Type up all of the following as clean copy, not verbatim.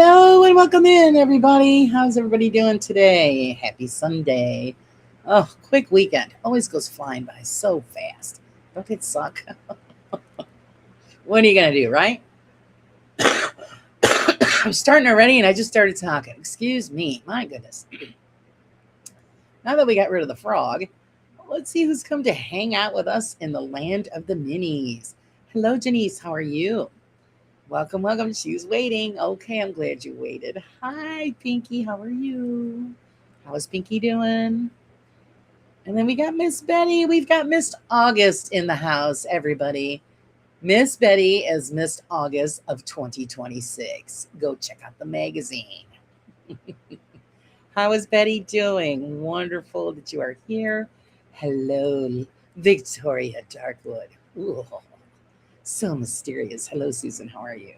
Hello and welcome in, everybody. How's everybody doing today? Happy Sunday. Oh, quick weekend. Always goes flying by so fast. Don't it suck? What are you going to do, right? I'm starting already and I just started talking. Excuse me. My goodness. Now that we got rid of the frog, let's see who's come to hang out with us in the land of the minis. Hello, Janice. How are you? Welcome, welcome. She's waiting. Okay, I'm glad you waited. Hi, Pinky. How are you? How is Pinky doing? And then we got Miss Betty. We've got Miss August in the house, everybody. Miss Betty is Miss August of 2026. Go check out the magazine. How is Betty doing? Wonderful that you are here. Hello, Victoria Darkwood. Ooh, so mysterious. Hello, Susan. How are you?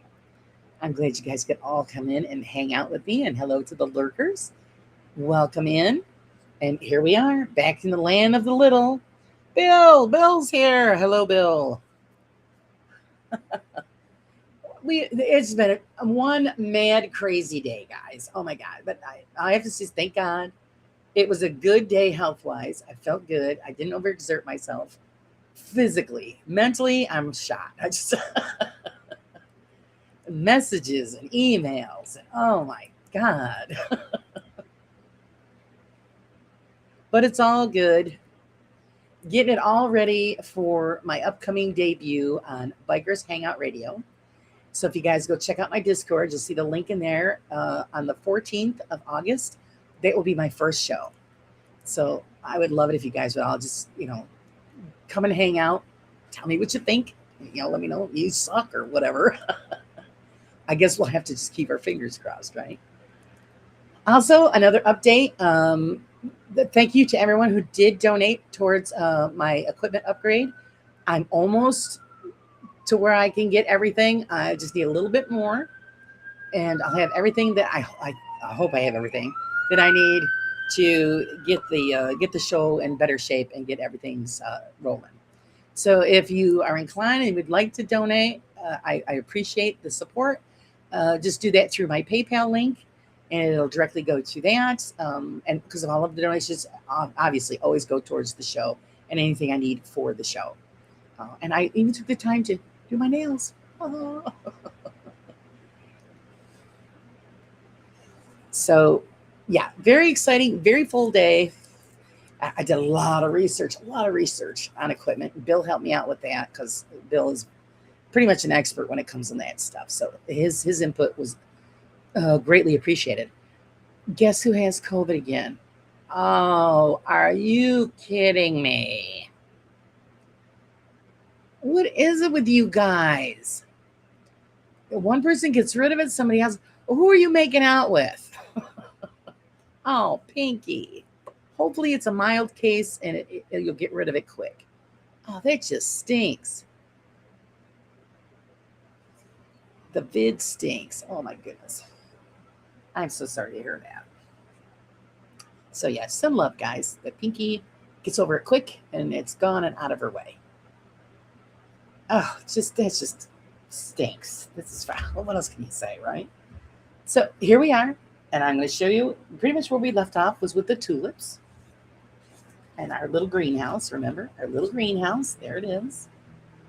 I'm glad you guys could all come in and hang out with me. And hello to the lurkers. Welcome in. And here we are, back in the land of the little. Bill's here. Hello, Bill. It's been one mad, crazy day, guys. Oh my God. But I have to say, thank God. It was a good day health-wise. I felt good. I didn't overexert myself physically. Mentally, I'm shot. I just messages and emails. And oh my God. But it's all good. Getting it all ready for my upcoming debut on Bikers Hangout Radio. So if you guys go check out my Discord, you'll see the link in there on the 14th of August. That will be my first show. So I would love it if you guys would all just, come and hang out. Tell me what you think. Let me know if you suck or whatever. I guess we'll have to just keep our fingers crossed, right? Also, another update. Thank you to everyone who did donate towards my equipment upgrade. I'm almost to where I can get everything. I just need a little bit more, and I'll have everything that I hope I have everything that I need to get the show in better shape and get everything's rolling. So if you are inclined and would like to donate, I appreciate the support. Just do that through my PayPal link, and it'll directly go to that. And because of all of the donations, obviously always go towards the show and anything I need for the show. And I even took the time to do my nails. So, yeah, very exciting, very full day. I did a lot of research on equipment. Bill helped me out with that because Bill is pretty much an expert when it comes to that stuff. So his input was greatly appreciated. Guess who has COVID again? Oh, are you kidding me? What is it with you guys? One person gets rid of it, somebody else. Who are you making out with? Oh, Pinky. Hopefully it's a mild case and you'll get rid of it quick. Oh, that just stinks. The vid stinks. Oh my goodness. I'm so sorry to hear that. So yeah, some love, guys. The Pinky gets over it quick and it's gone and out of her way. Oh, that just stinks. This is foul. What else can you say, right? So here we are, and I'm going to show you pretty much where we left off was with the tulips and our little greenhouse. Remember, our little greenhouse. There it is.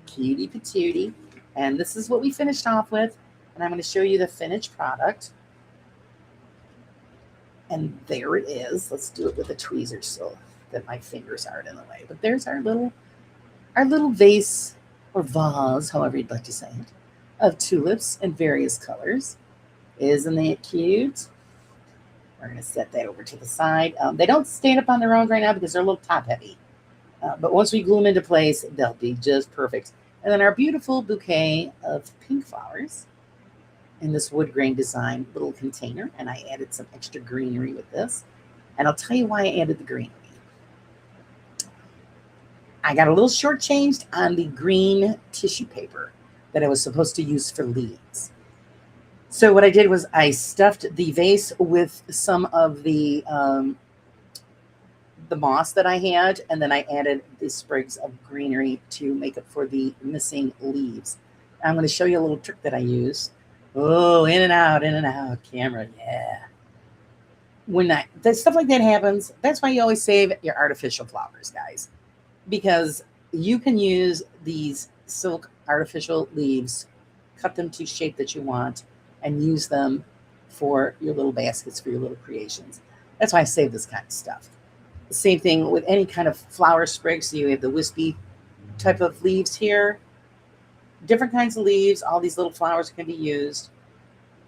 Cutie patootie. And this is what we finished off with. And I'm going to show you the finished product. And there it is. Let's do it with a tweezer so that my fingers aren't in the way. But there's our little vase or vase, however you'd like to say it, of tulips in various colors. Isn't that cute? We're going to set that over to the side. They don't stand up on their own right now because they're a little top heavy. But once we glue them into place, they'll be just perfect. And then our beautiful bouquet of pink flowers in this wood grain design little container. And I added some extra greenery with this. And I'll tell you why I added the greenery. I got a little shortchanged on the green tissue paper that I was supposed to use for leaves. So what I did was I stuffed the vase with some of the moss that I had, and then I added the sprigs of greenery to make up for the missing leaves. I'm going to show you a little trick that I use. Oh, in and out, camera, yeah. When that stuff like that happens, that's why you always save your artificial flowers, guys, because you can use these silk artificial leaves, cut them to shape that you want, and use them for your little baskets, for your little creations. That's why I save this kind of stuff. The same thing with any kind of flower sprig. So you have the wispy type of leaves here, different kinds of leaves, all these little flowers can be used.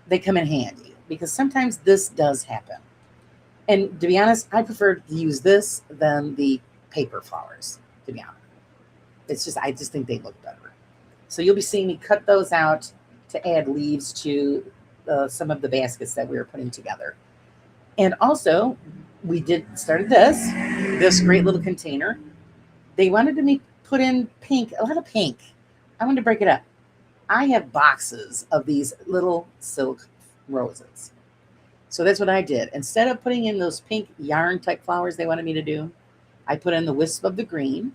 They come in handy because sometimes this does happen. And to be honest, I prefer to use this than the paper flowers, to be honest. I just think they look better. So you'll be seeing me cut those out to add leaves to some of the baskets that we were putting together. And also, we started this great little container. They wanted me put in pink, a lot of pink. I wanted to break it up. I have boxes of these little silk roses. So that's what I did. Instead of putting in those pink yarn type flowers they wanted me to do, I put in the wisp of the green,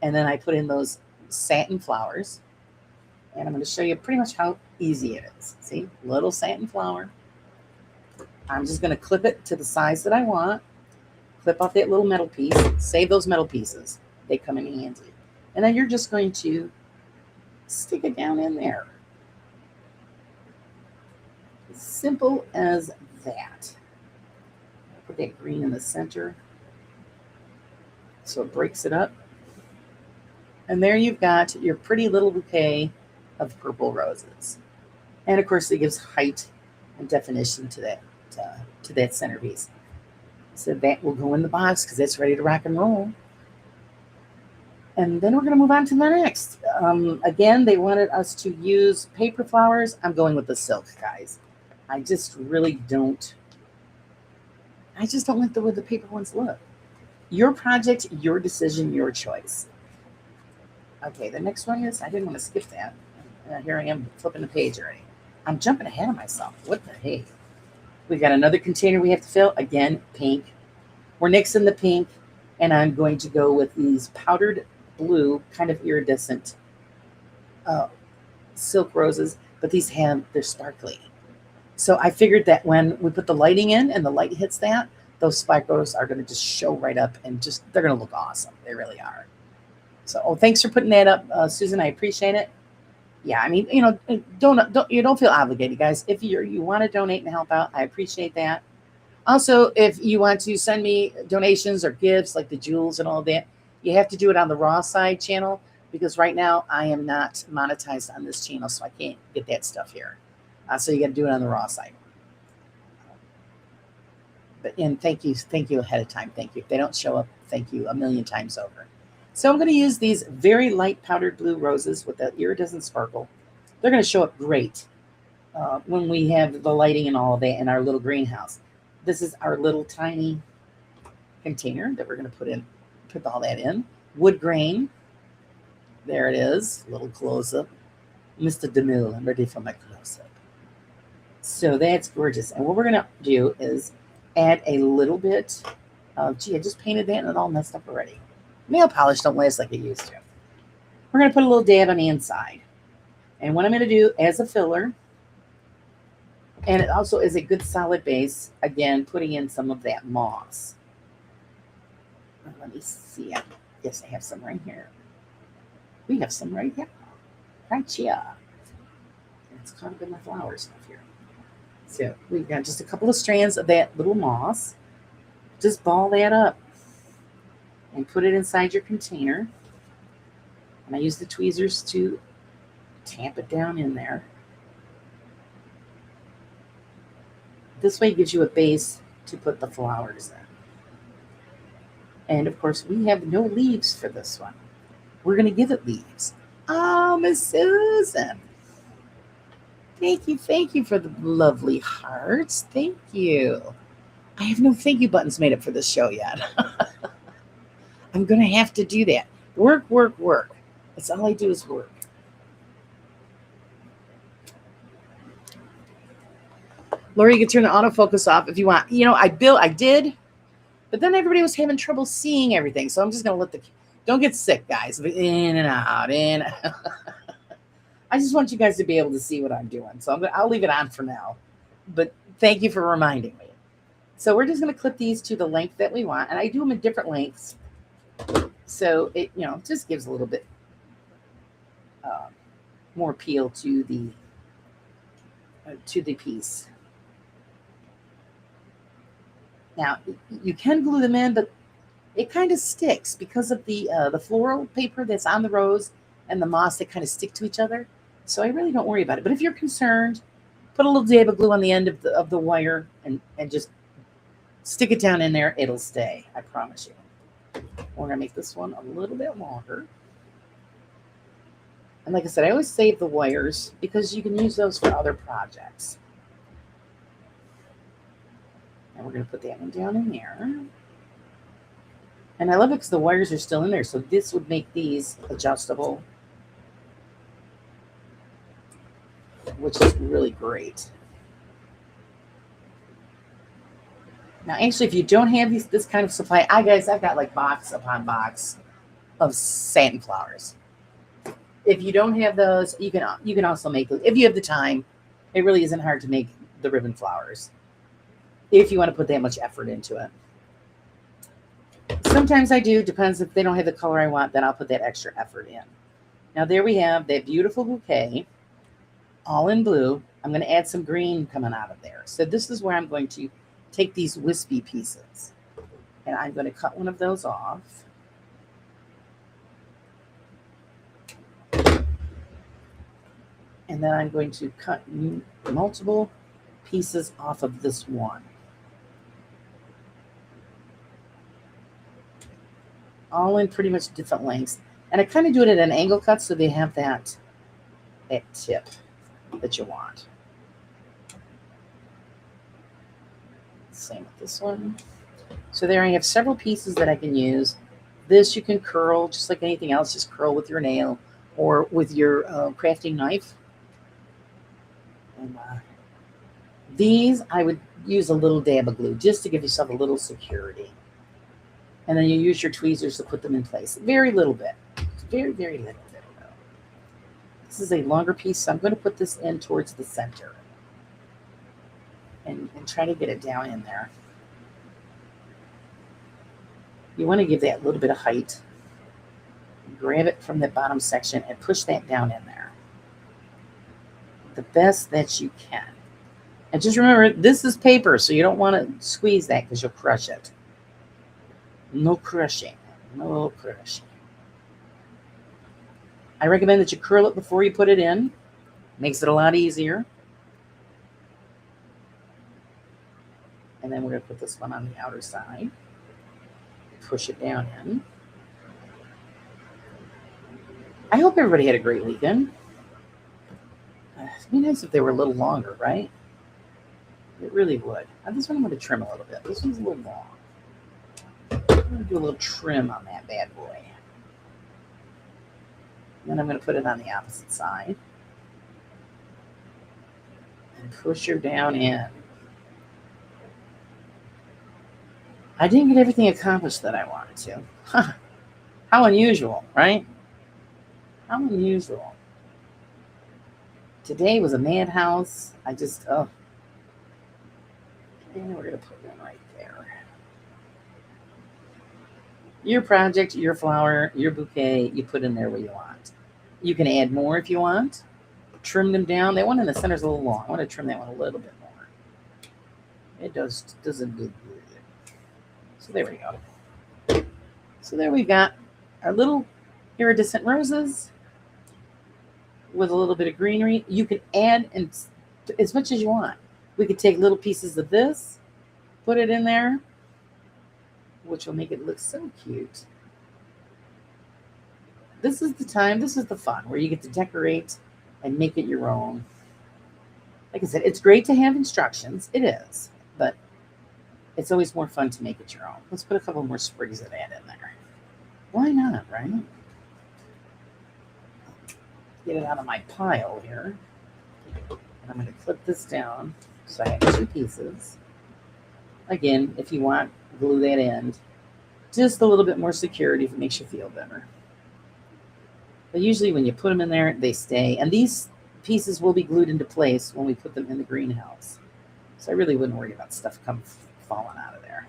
and then I put in those satin flowers. And I'm going to show you pretty much how easy it is. See, little satin flower. I'm just going to clip it to the size that I want. Clip off that little metal piece. Save those metal pieces. They come in handy. And then you're just going to stick it down in there. As simple as that. Put that green in the center so it breaks it up. And there you've got your pretty little bouquet of purple roses. And of course, it gives height and definition to that centerpiece. So that will go in the box because it's ready to rock and roll. And then we're going to move on to the next. Again, they wanted us to use paper flowers. I'm going with the silk, guys. I just really don't. I just don't like the way the paper ones look. Your project, your decision, your choice. Okay, the next one is, I didn't want to skip that. Here I am flipping the page already. I'm jumping ahead of myself. What the hey? We got another container we have to fill. Again, pink. We're mixing the pink, and I'm going to go with these powdered blue, kind of iridescent silk roses, but they're sparkly. So I figured that when we put the lighting in and the light hits that, those sparkles are going to just show right up and they're going to look awesome. They really are. So, thanks for putting that up, Susan. I appreciate it. Yeah, I mean, don't feel obligated, guys. If you want to donate and help out, I appreciate that. Also, if you want to send me donations or gifts like the jewels and all that, you have to do it on the Raw Side channel because right now I am not monetized on this channel, so I can't get that stuff here. So you got to do it on the Raw Side. And thank you ahead of time. Thank you. If they don't show up, thank you a million times over. So I'm going to use these very light powdered blue roses with that iridescent sparkle. They're going to show up great when we have the lighting and all of that in our little greenhouse. This is our little tiny container that we're going to put all that in. Wood grain. There it is. A little close-up. Mr. DeMille, I'm ready for my close-up. So that's gorgeous. And what we're going to do is add a little bit of, I just painted that and it all messed up already. Nail polish don't last like it used to. We're going to put a little dab on the inside. And what I'm going to do as a filler, and it also is a good solid base, again, putting in some of that moss. Let me see. Yes, I have some right here. We have some right here. Right here. It's caught up in my flower stuff here. So we've got just a couple of strands of that little moss. Just ball that up and put it inside your container. And I use the tweezers to tamp it down in there. This way it gives you a base to put the flowers in. And of course, we have no leaves for this one. We're going to give it leaves. Oh, Miss Susan. Thank you for the lovely hearts. Thank you. I have no thank you buttons made up for this show yet. I'm going to have to do that. Work. That's all I do is work. Lori, you can turn the autofocus off if you want. I did, but then everybody was having trouble seeing everything. So I'm just going to don't get sick, guys. In and out, in. I just want you guys to be able to see what I'm doing. So I'll leave it on for now. But thank you for reminding me. So we're just going to clip these to the length that we want. And I do them in different lengths. So it, just gives a little bit more appeal to the piece. Now you can glue them in, but it kind of sticks because of the floral paper that's on the rose and the moss. They kind of stick to each other. So I really don't worry about it. But if you're concerned, put a little dab of glue on the end of the wire and just stick it down in there. It'll stay. I promise you. We're going to make this one a little bit longer. And like I said, I always save the wires because you can use those for other projects. And we're going to put that one down in there. And I love it because the wires are still in there. So this would make these adjustable, which is really great. Now, actually, if you don't have this kind of supply, I've got like box upon box of satin flowers. If you don't have those, you can also make those. If you have the time, it really isn't hard to make the ribbon flowers. If you want to put that much effort into it. Sometimes I do, depends if they don't have the color I want, then I'll put that extra effort in. Now there we have that beautiful bouquet, all in blue. I'm going to add some green coming out of there. So this is where I'm going to take these wispy pieces. And I'm going to cut one of those off. And then I'm going to cut multiple pieces off of this one. All in pretty much different lengths. And I kind of do it at an angle cut so they have that tip that you want. Same with this one. So there I have several pieces that I can use. This you can curl just like anything else. Just curl with your nail or with your crafting knife. And these I would use a little dab of glue just to give yourself a little security. And then you use your tweezers to put them in place. Very little bit. Very, very little bit. This is a longer piece, so I'm going to put this in towards the center. And try to get it down in there. You want to give that a little bit of height. Grab it from the bottom section and push that down in there. The best that you can. And just remember, this is paper, so you don't want to squeeze that because you'll crush it. No crushing. No crushing. I recommend that you curl it before you put it in. Makes it a lot easier. And then we're going to put this one on the outer side. Push it down in. I hope everybody had a great weekend. It'd be nice if they were a little longer, right? It really would. This one I'm going to trim a little bit. This one's a little long. I'm going to do a little trim on that bad boy. Then I'm going to put it on the opposite side. And push her down in. I didn't get everything accomplished that I wanted to. Huh. How unusual, right? How unusual. Today was a madhouse. And we're going to put one right there. Your project, your flower, your bouquet, you put in there what you want. You can add more if you want. Trim them down. That one in the center is a little long. I want to trim that one a little bit more. It doesn't do good. So there we go. So there we've got our little iridescent roses with a little bit of greenery. You can add as much as you want. We could take little pieces of this, put it in there, which will make it look so cute. This is the time, this is the fun, where you get to decorate and make it your own. Like I said, it's great to have instructions. It is, but it's always more fun to make it your own. Let's put a couple more sprigs of that in there. Why not, right? Get it out of my pile here. And I'm going to clip this down so I have two pieces. Again, if you want, glue that end. Just a little bit more security if it makes you feel better. But usually when you put them in there, they stay. And these pieces will be glued into place when we put them in the greenhouse. So I really wouldn't worry about stuff falling out of there.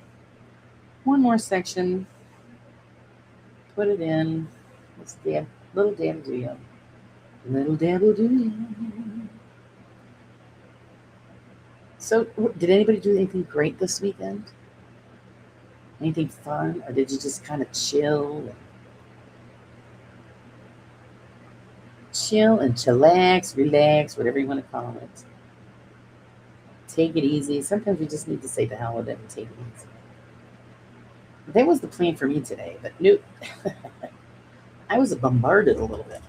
One more section. Put it in. Let's dab, little dab do you. Little dabble do you. So did anybody do anything great this weekend? Anything fun? Or did you just kind of chill and chillax, relax, whatever you want to call it? Take it easy. Sometimes we just need to say the hell with it and take it easy. That was the plan for me today, but nope. I was bombarded a little bit.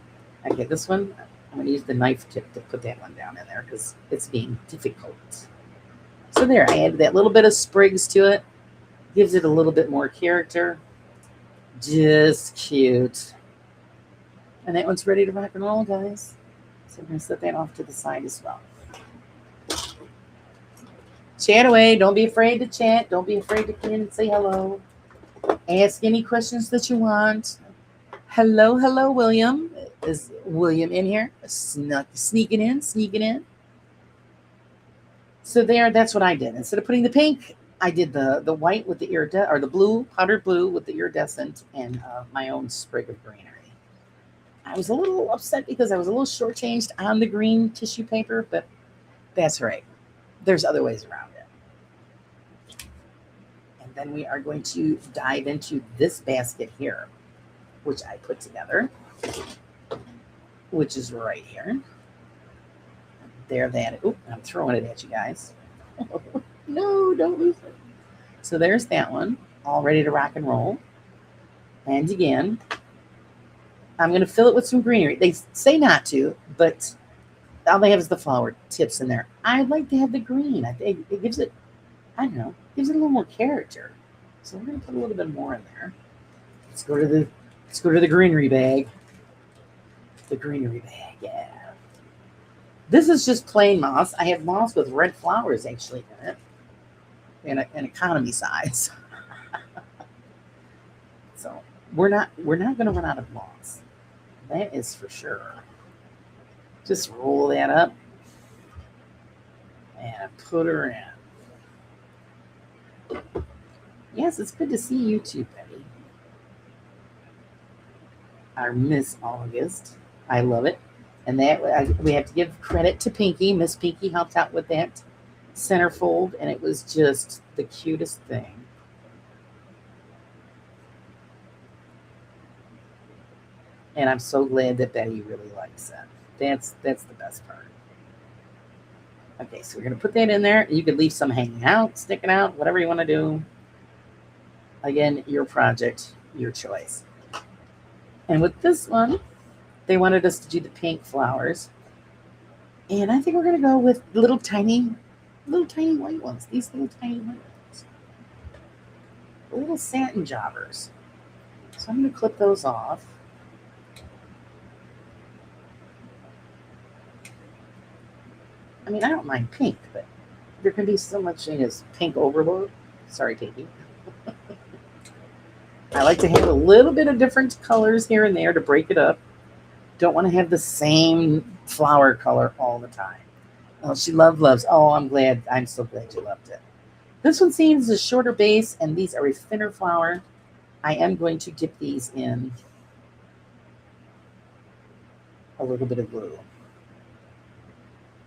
Okay, this one, I'm going to use the knife tip to put that one down in there because it's being difficult. So there, I added that little bit of sprigs to it. Gives it a little bit more character. Just cute. And that one's ready to rock and roll, guys. So I'm going to set that off to the side as well. Chat away. Don't be afraid to chat. Don't be afraid to come in and say hello. Ask any questions that you want. Hello, William. Is William in here? Sneaking in. So that's what I did. Instead of putting the pink, I did the white with the or the blue, powdered blue with the iridescent and my own sprig of greenery. I was a little upset because I was a little shortchanged on the green tissue paper, but that's right. There's other ways around it. And then we are going to dive into this basket here, which I put together, which is right here. There, that. Oop, I'm throwing it at you guys. No, don't lose it. So there's that one, all ready to rock and roll. And again, I'm going to fill it with some greenery. They say not to, but all they have is the flower tips in there. I'd like to have the green. I think it gives it, I don't know, gives it a little more character. So we're going to put a little bit more in there. Let's go to the greenery bag. The greenery bag, yeah. This is just plain moss. I have moss with red flowers actually in it, in an economy size. So we're not going to run out of moss. That is for sure. Just roll that up and put her in. Yes, it's good to see you too, Betty. Our Miss August. I love it. And that we have to give credit to Pinky. Miss Pinky helped out with that centerfold, and it was just the cutest thing. And I'm so glad that Betty really likes it. That's the best part. Okay, so we're going to put that in there. You could leave some hanging out, sticking out, whatever you want to do. Again, your project, your choice. And with this one, they wanted us to do the pink flowers. And I think we're going to go with little tiny white ones. These little tiny white ones. Little satin jobbers. So I'm going to clip those off. I mean, I don't mind pink, but there can be so much thing as pink overload. Sorry, Pinky. I like to have a little bit of different colors here and there to break it up. Don't want to have the same flower color all the time. Oh, she loves. Oh, I'm so glad you loved it. This one seems a shorter base, and these are a thinner flower. I am going to dip these in a little bit of glue,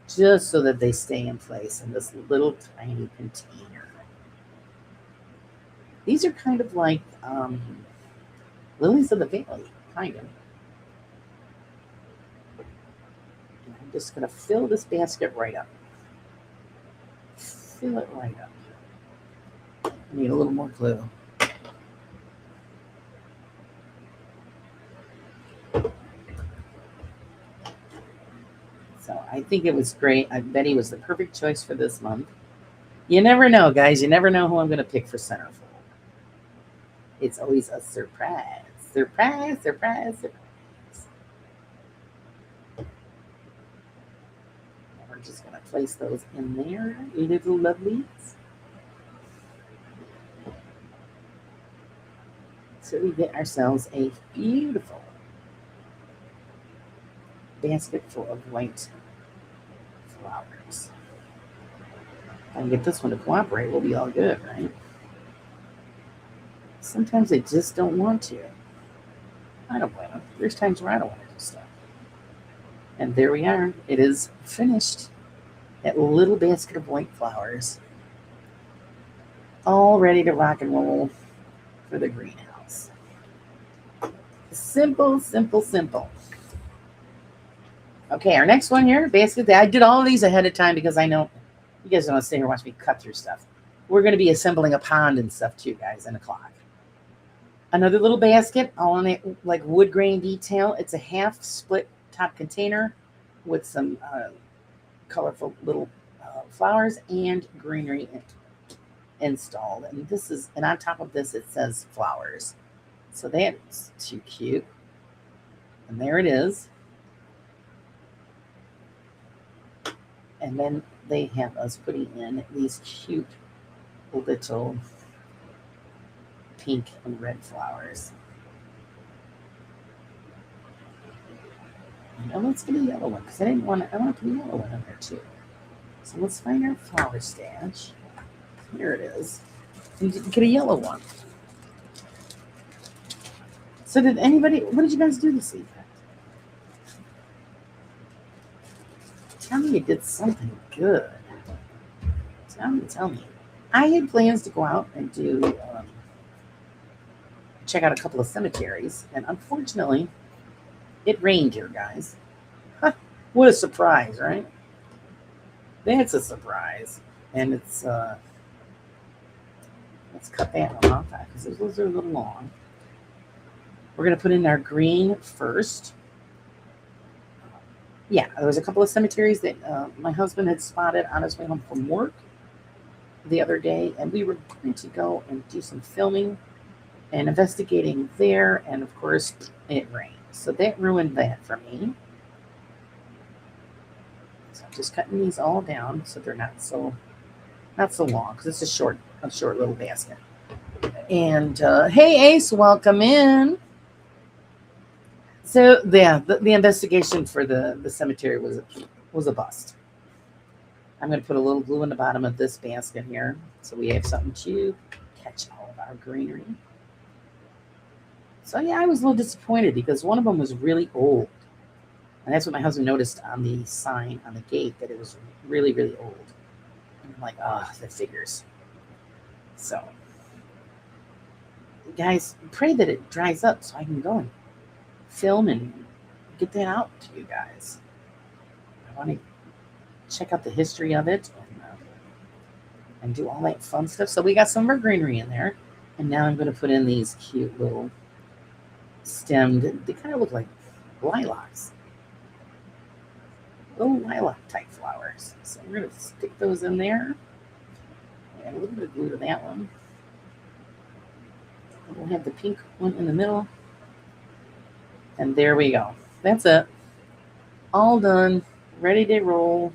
just so that they stay in place in this little tiny container. These are kind of like lilies of the valley, kind of. And I'm just going to fill this basket right up. Fill it right up. I need a little more glue. So I think it was great. Betty was the perfect choice for this month. You never know, guys. You never know who I'm going to pick for centerfold. It's always a surprise. Surprise, surprise, surprise. And we're just going to place those in there, little lovelies. So we get ourselves a beautiful basket full of white flowers. If I can get this one to cooperate, we'll be all good, right? Sometimes they just don't want to. I don't blame them. There's times where I don't want to do stuff. And there we are. It is finished. That little basket of white flowers. All ready to rock and roll for the greenhouse. Simple, simple, simple. Okay, our next one here, basically, I did all of these ahead of time because I know you guys don't want to sit here and watch me cut through stuff. We're going to be assembling a pond and stuff too, guys, and a clock. Another little basket, all on it, like wood grain detail. It's a half split top container with some colorful little flowers and greenery installed. And this is, and on top of this, it says flowers. So that's too cute. And there it is. And then they have us putting in these cute little pink and red flowers. And let's get a yellow one because I want to put a yellow one in there too. So let's find our flower stash. Here it is. And get a yellow one. So what did you guys do this evening? Tell me you did something good. Tell me. I had plans to go out and do check out a couple of cemeteries, and unfortunately, it rained here, guys. Huh, what a surprise, right? That's a surprise. And it's let's cut that one off because those are a little long. We're gonna put in our green first. Yeah, there was a couple of cemeteries that my husband had spotted on his way home from work the other day, and we were going to go and do some filming and investigating there, and of course it rained, so that ruined that for me. So I'm just cutting these all down so they're not so long because it's a short little basket. And hey Ace, welcome in. So yeah, the investigation for the cemetery was a bust. I'm going to put a little glue in the bottom of this basket here so we have something to catch all of our greenery. So yeah, I was a little disappointed because one of them was really old. And that's what my husband noticed on the sign on the gate, that it was really, really old. And I'm like, that figures. So guys, pray that it dries up so I can go and film and get that out to you guys. I want to check out the history of it and do all that fun stuff. So we got some of our greenery in there, and now I'm going to put in these cute little stemmed. They kind of look like lilacs, little lilac type flowers. So we're going to stick those in there. Add a little bit of glue to that one. And we'll have the pink one in the middle. And there we go. That's it. All done. Ready to roll.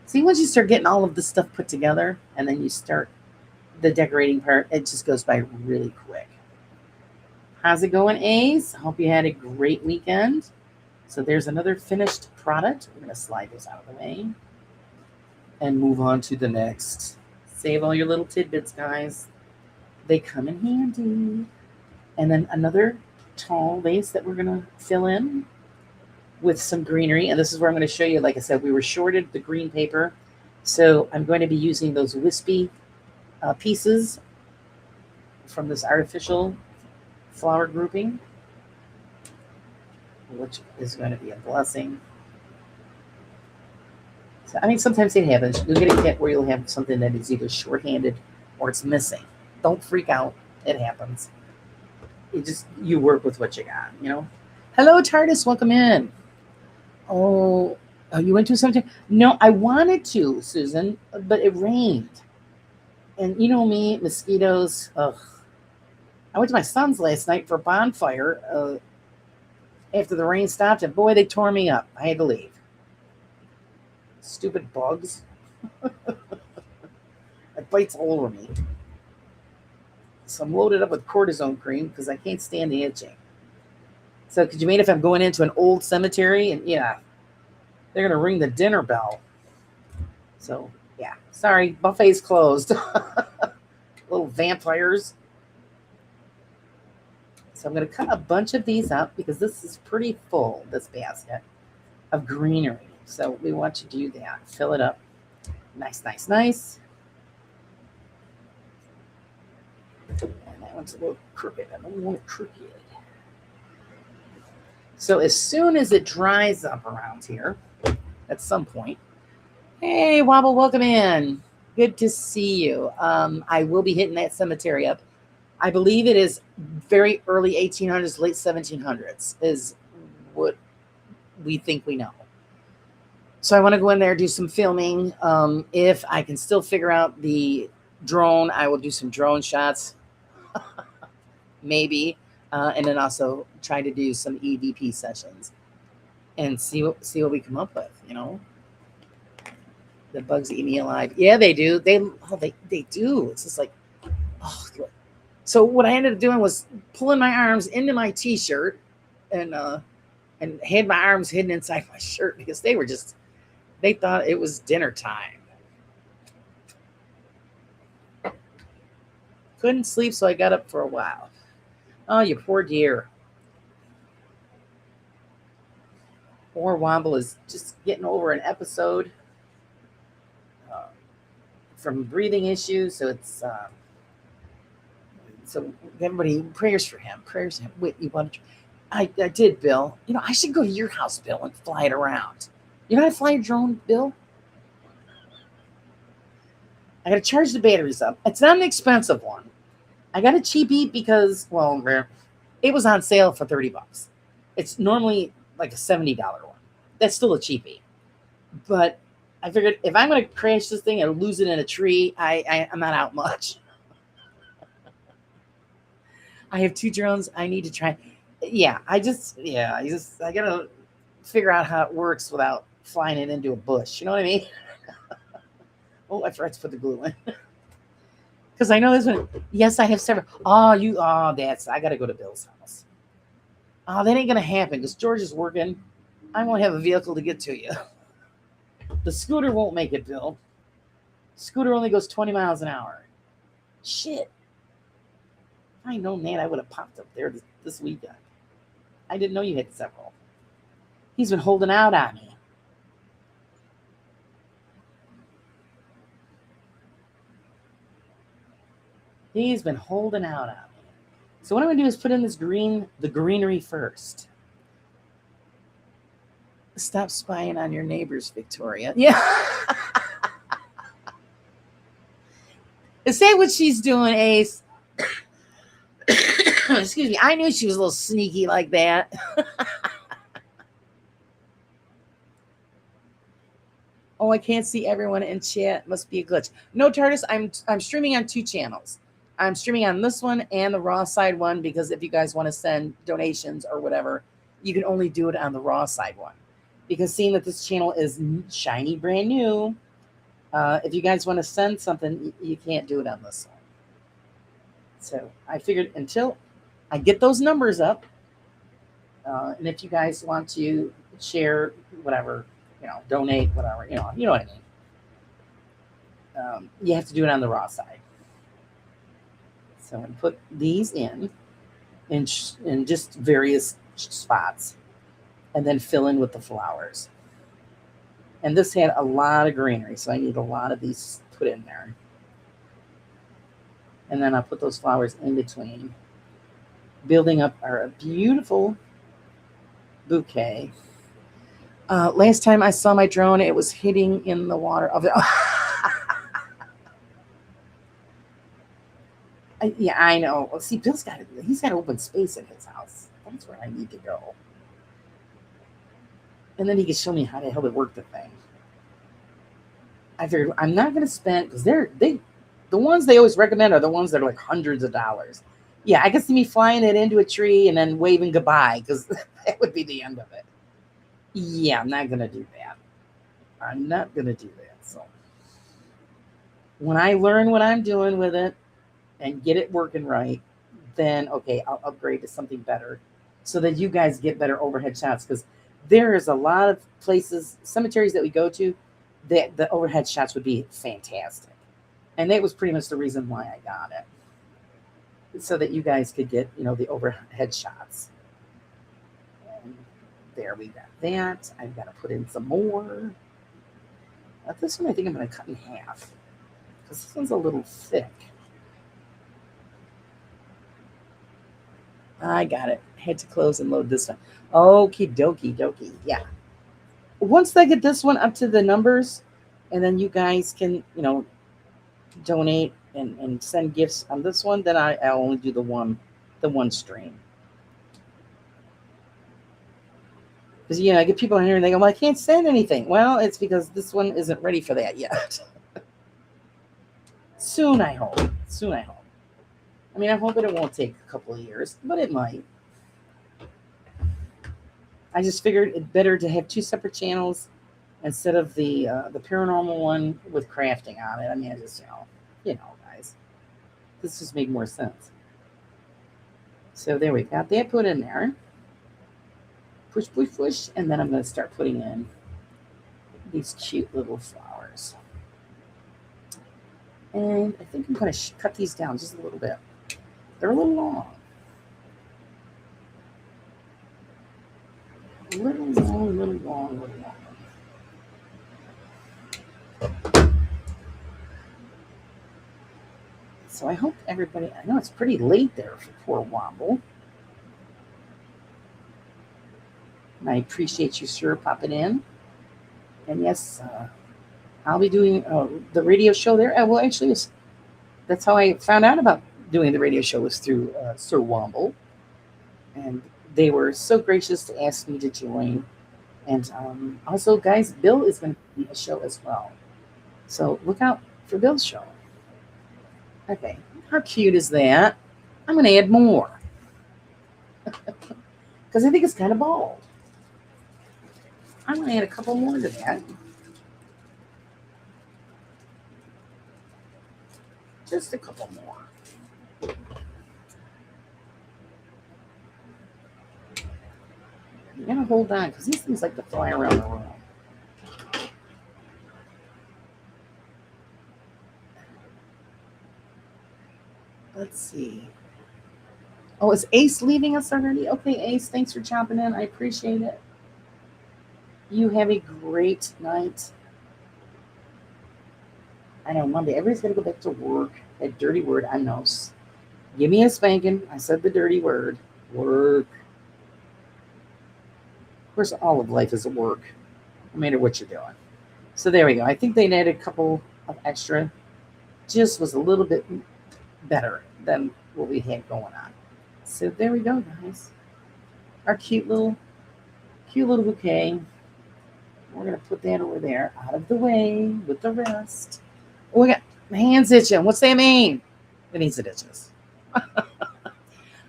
See, once you start getting all of this stuff put together and then you start the decorating part, it just goes by really quick. How's it going, Ace? Hope you had a great weekend. So there's another finished product. We're going to slide this out of the way and move on to the next. Save all your little tidbits, guys. They come in handy. And then another tall vase that we're going to fill in with some greenery. And this is where I'm going to show you, like I said, we were shorted the green paper. So I'm going to be using those wispy pieces from this artificial flower grouping, which is going to be a blessing. So, I mean, sometimes it happens. You'll get a kit where you'll have something that is either short-handed or it's missing. Don't freak out. It happens. You work with what you got, you know. Hello, TARDIS. Welcome in. Oh, you went to something? No, I wanted to, Susan, but it rained. And you know me, mosquitoes. Ugh. I went to my son's last night for a bonfire after the rain stopped, and boy, they tore me up. I had to leave. Stupid bugs. It bites all over me. So I'm loaded up with cortisone cream because I can't stand the itching. So could you mean if I'm going into an old cemetery and yeah, they're gonna ring the dinner bell. So yeah, sorry, buffet's closed. Little vampires. So I'm gonna cut a bunch of these up because this is pretty full, this basket of greenery. So we want to do that. Fill it up. Nice, nice, nice. And that one's a little crooked. I don't want it crooked. So as soon as it dries up around here, at some point, hey Wobble, welcome in. Good to see you. I will be hitting that cemetery up. I believe it is very early 1800s, late 1700s is what we think we know. So I want to go in there, do some filming. If I can still figure out the drone, I will do some drone shots, maybe, and then also try to do some EVP sessions and see what we come up with. The bugs eat me alive. Yeah, they do. They do. It's just like, oh. So what I ended up doing was pulling my arms into my t-shirt and had my arms hidden inside my shirt because they thought it was dinner time. Couldn't sleep, so I got up for a while. Oh, you poor dear. Poor Womble is just getting over an episode from breathing issues, so it's so everybody prayers for him. Prayers for him. Wait, you want to? I did, Bill. I should go to your house, Bill, and fly it around. You know how to fly a drone, Bill? I got to charge the batteries up. It's not an expensive one. I got a cheapie because, well, it was on sale for $30. It's normally like a $70 one. That's still a cheapie. But I figured if I'm going to crash this thing and lose it in a tree, I'm not out much. I have 2 drones. I need to try. Yeah, I got to figure out how it works without flying it into a bush. You know what I mean? Oh, I forgot to put the glue in. Because I know this one. Yes, I have several. I got to go to Bill's house. Oh, that ain't going to happen because George is working. I won't have a vehicle to get to you. The scooter won't make it, Bill. Scooter only goes 20 miles an hour. Shit. If I known that, I would have popped up there this weekend. I didn't know you had several. He's been holding out on me. He's been holding out on me. So what I'm going to do is put in the greenery first. Stop spying on your neighbors, Victoria. Yeah. Is that what she's doing, Ace? Excuse me. I knew she was a little sneaky like that. Oh, I can't see everyone in chat. Must be a glitch. No, TARDIS, I'm streaming on 2 channels. I'm streaming on this one and the Raw side one because if you guys want to send donations or whatever, you can only do it on the Raw side one. Because seeing that this channel is shiny, brand new, if you guys want to send something, you can't do it on this one. So I figured until I get those numbers up, and if you guys want to share whatever, donate, whatever, you know what I mean. You have to do it on the Raw side. So I'm going to put these in just various spots and then fill in with the flowers. And this had a lot of greenery, so I need a lot of these put in there. And then I'll put those flowers in between, building up our beautiful bouquet. Last time I saw my drone, it was hitting in the water of it. Yeah, I know. Well, see, he's got open space in his house. That's where I need to go. And then he can show me how the hell to work the thing. I figured I'm not going to spend, because the ones they always recommend are the ones that are like hundreds of dollars. Yeah, I can see me flying it into a tree and then waving goodbye, because that would be the end of it. Yeah, I'm not going to do that. I'm not going to do that. So when I learn what I'm doing with it and get it working right, then, okay, I'll upgrade to something better. so that you guys get better overhead shots, because there is a lot of places, cemeteries that we go to, that the overhead shots would be fantastic. And that was pretty much the reason why I got it, so that you guys could get, the overhead shots. And there we got that. I've got to put in some more. This one I think I'm going to cut in half, because this one's a little thick. I got it. Had to close and load this one. Okie dokie. Yeah. Once I get this one up to the numbers, and then you guys can, donate and send gifts on this one, then I'll only do the one stream. Because, I get people in here and they go, well, I can't send anything. Well, it's because this one isn't ready for that yet. Soon, I hope. I mean, I hope it won't take a couple of years, but it might. I just figured it better to have two separate channels instead of the paranormal one with crafting on it. I mean, I just, guys, this just made more sense. So there we got that put in there. Push, and then I'm going to start putting in these cute little flowers. And I think I'm going to cut these down just a little bit. They're a little long. A little long. So I hope everybody, I know it's pretty late there for poor Womble. And I appreciate you, sir, popping in. And yes, I'll be doing the radio show there. Well, actually, that's how I found out about doing the radio show, was through Sir Womble. And they were so gracious to ask me to join. And also, guys, Bill is going to be a show as well. So look out for Bill's show. Okay, how cute is that? I'm going to add more. Because I think it's kind of bald. I'm going to add a couple more to that. Just a couple more. You gotta hold on, because these things like to fly around the room. Let's see. Oh, is Ace leaving us already? Okay, Ace, thanks for chopping in. I appreciate it. You have a great night. I know, Monday, everybody's got to go back to work. That dirty word, I know. Give me a spanking. I said the dirty word. Work. Of course, all of life is a work, no matter what you're doing. So there we go. I think they added a couple of extra. Just was a little bit better than what we had going on. So there we go, guys. Our cute little bouquet. We're going to put that over there, out of the way with the rest. Oh, we got my hands itching. What's that mean? It means it itches. I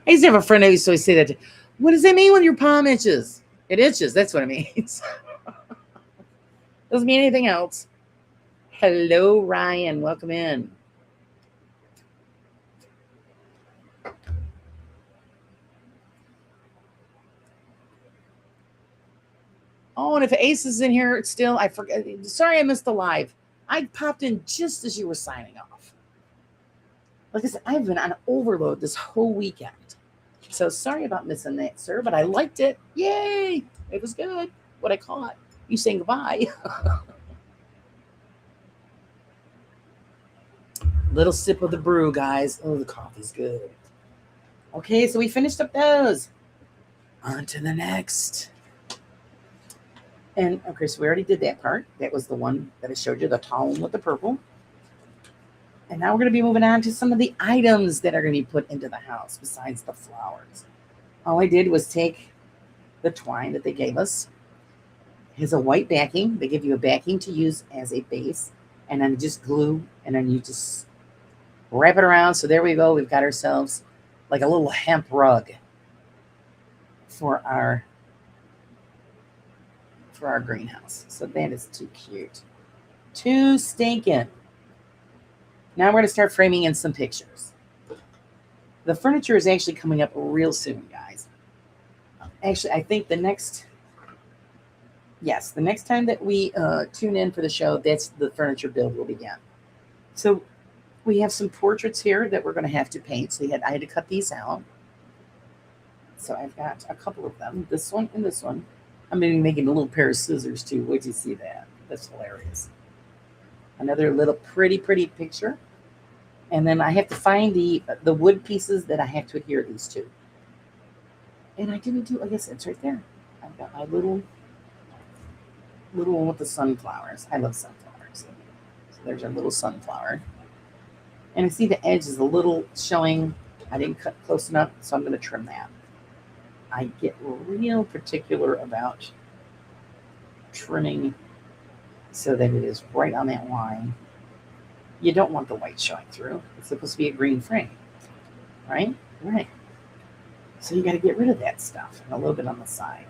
used to have a friend who used to always say that. What does that mean when your palm itches? It itches. That's what it means. Doesn't mean anything else. Hello, Ryan. Welcome in. Oh, and if Ace is in here still, I forget. Sorry, I missed the live. I popped in just as you were signing off. Like I said, I've been on overload this whole weekend. So sorry about missing that, sir, but I liked it. Yay! It was good. What I caught. You saying goodbye. Little sip of the brew, guys. Oh, the coffee's good. Okay, so we finished up those. On to the next. And, okay, so we already did that part. That was the one that I showed you, the tall one with the purple. And now we're going to be moving on to some of the items that are going to be put into the house besides the flowers. All I did was take the twine that they gave us. Here's a white backing. They give you a backing to use as a base. And then just glue. And then you just wrap it around. So there we go. We've got ourselves like a little hemp rug for our greenhouse. So that is too cute. Too stinking. Now we're going to start framing in some pictures. The furniture is actually coming up real soon, guys. Actually, I think the next time that we tune in for the show, that's the furniture build will begin. So we have some portraits here that we're going to have to paint. So I had to cut these out. So I've got a couple of them, this one and this one. I'm going to be making a little pair of scissors too. Wait till you see that. That's hilarious. Another little pretty picture. And then I have to find the wood pieces that I have to adhere these to. And I didn't do, I guess it's right there. I've got my little one with the sunflowers. I love sunflowers. So there's our little sunflower. And I see the edge is a little showing. I didn't cut close enough, so I'm going to trim that. I get real particular about trimming so that it is right on that line. You don't want the white showing through. It's supposed to be a green frame, right? Right. So you got to get rid of that stuff and a little bit on the side.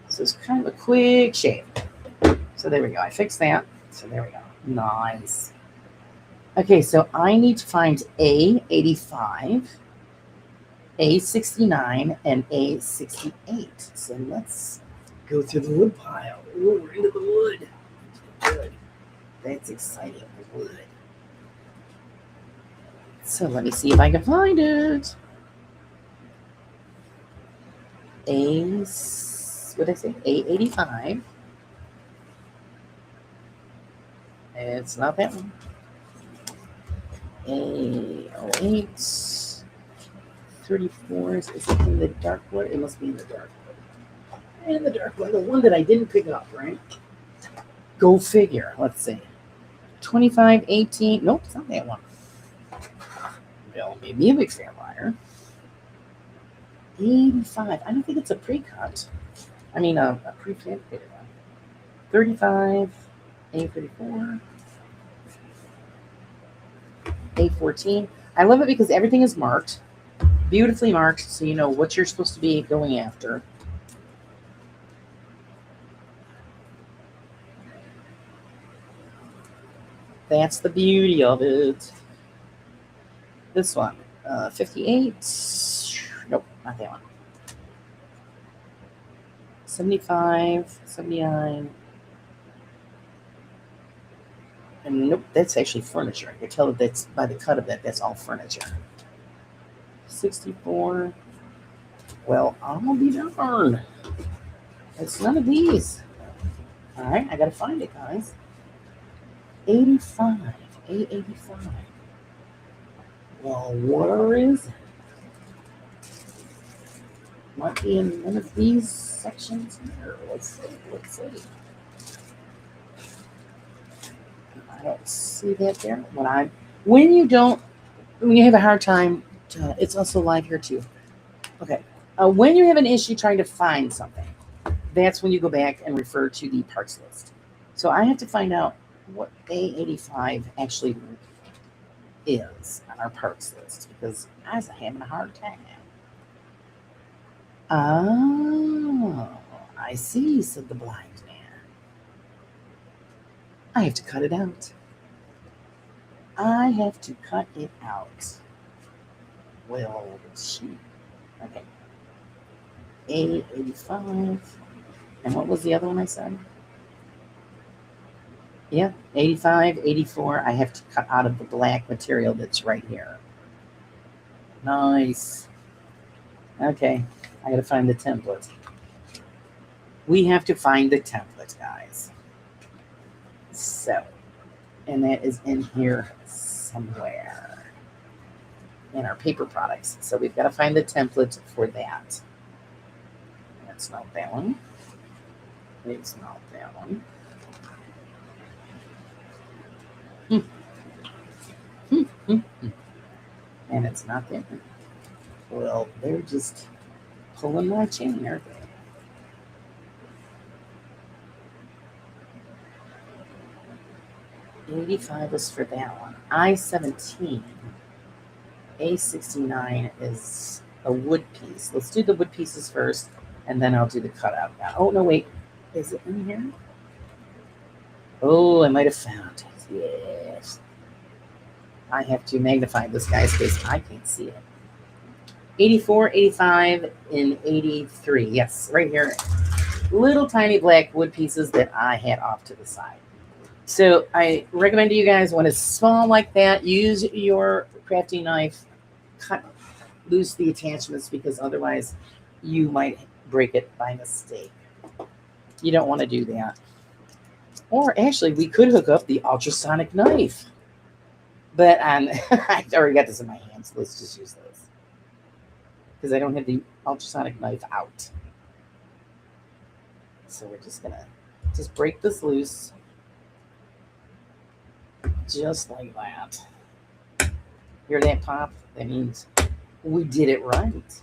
So it's kind of a quick shave. So there we go. I fixed that. So there we go. Nice. Okay, so I need to find A85, A69, and A68. So let's go through the wood pile. Ooh, we're into the wood. Good. That's exciting. Wood. So let me see if I can find it. What did I say? A85. It's not that one. A08. 34. Is it in the dark wood? It must be in the dark wood. And the dark wood. The one that I didn't pick up, right? Go figure. Let's see. 2518. Nope, it's not that one. Well, maybe a big fan liar. 85. I don't think it's a pre-cut. I mean, a pre-fabricated one. 35. A34. A14. I love it because everything is marked. Beautifully marked, so you know what you're supposed to be going after. That's the beauty of it. This one, 58. Nope, not that one. 75, 79. And nope, that's actually furniture. I can tell that that's by the cut of that, that's all furniture. 64. Well, I'll be darned. It's none of these. All right, I gotta find it, guys. 85. A85. Well, where is it? Might be in one of these sections here. Let's see. I don't see that there. When you have a hard time, it's also live here too. Okay. When you have an issue trying to find something, that's when you go back and refer to the parts list. So I have to find out what A85 actually is on our parts list because I was having a hard time now. Oh, I see, said the blind man. I have to cut it out. Well, shoot. Okay. A85. And what was the other one I said? Yeah, 85, 84. I have to cut out of the black material that's right here. Nice. Okay, I gotta find the template. We have to find the template, guys. So, and that is in here somewhere in our paper products. So we've got to find the template for that. That's not that one. It's not that one. And it's not that one. Well, they're just pulling my chain, aren't they? '85 is for that one. I-17. A69 is a wood piece. Let's do the wood pieces first, and then I'll do the cutout. Oh, no, wait. Is it in here? Oh, I might have found it. Yes. I have to magnify this, guys, because I can't see it. 84, 85, and 83. Yes, right here. Little tiny black wood pieces that I had off to the side. So I recommend to you guys when it's small like that, use your crafting knife, cut loose the attachments because otherwise you might break it by mistake. You don't want to do that. Or actually, we could hook up the ultrasonic knife. But I already got this in my hands. So let's just use this because I don't have the ultrasonic knife out. So we're just gonna just break this loose, just like that. Hear that pop? That means we did it right.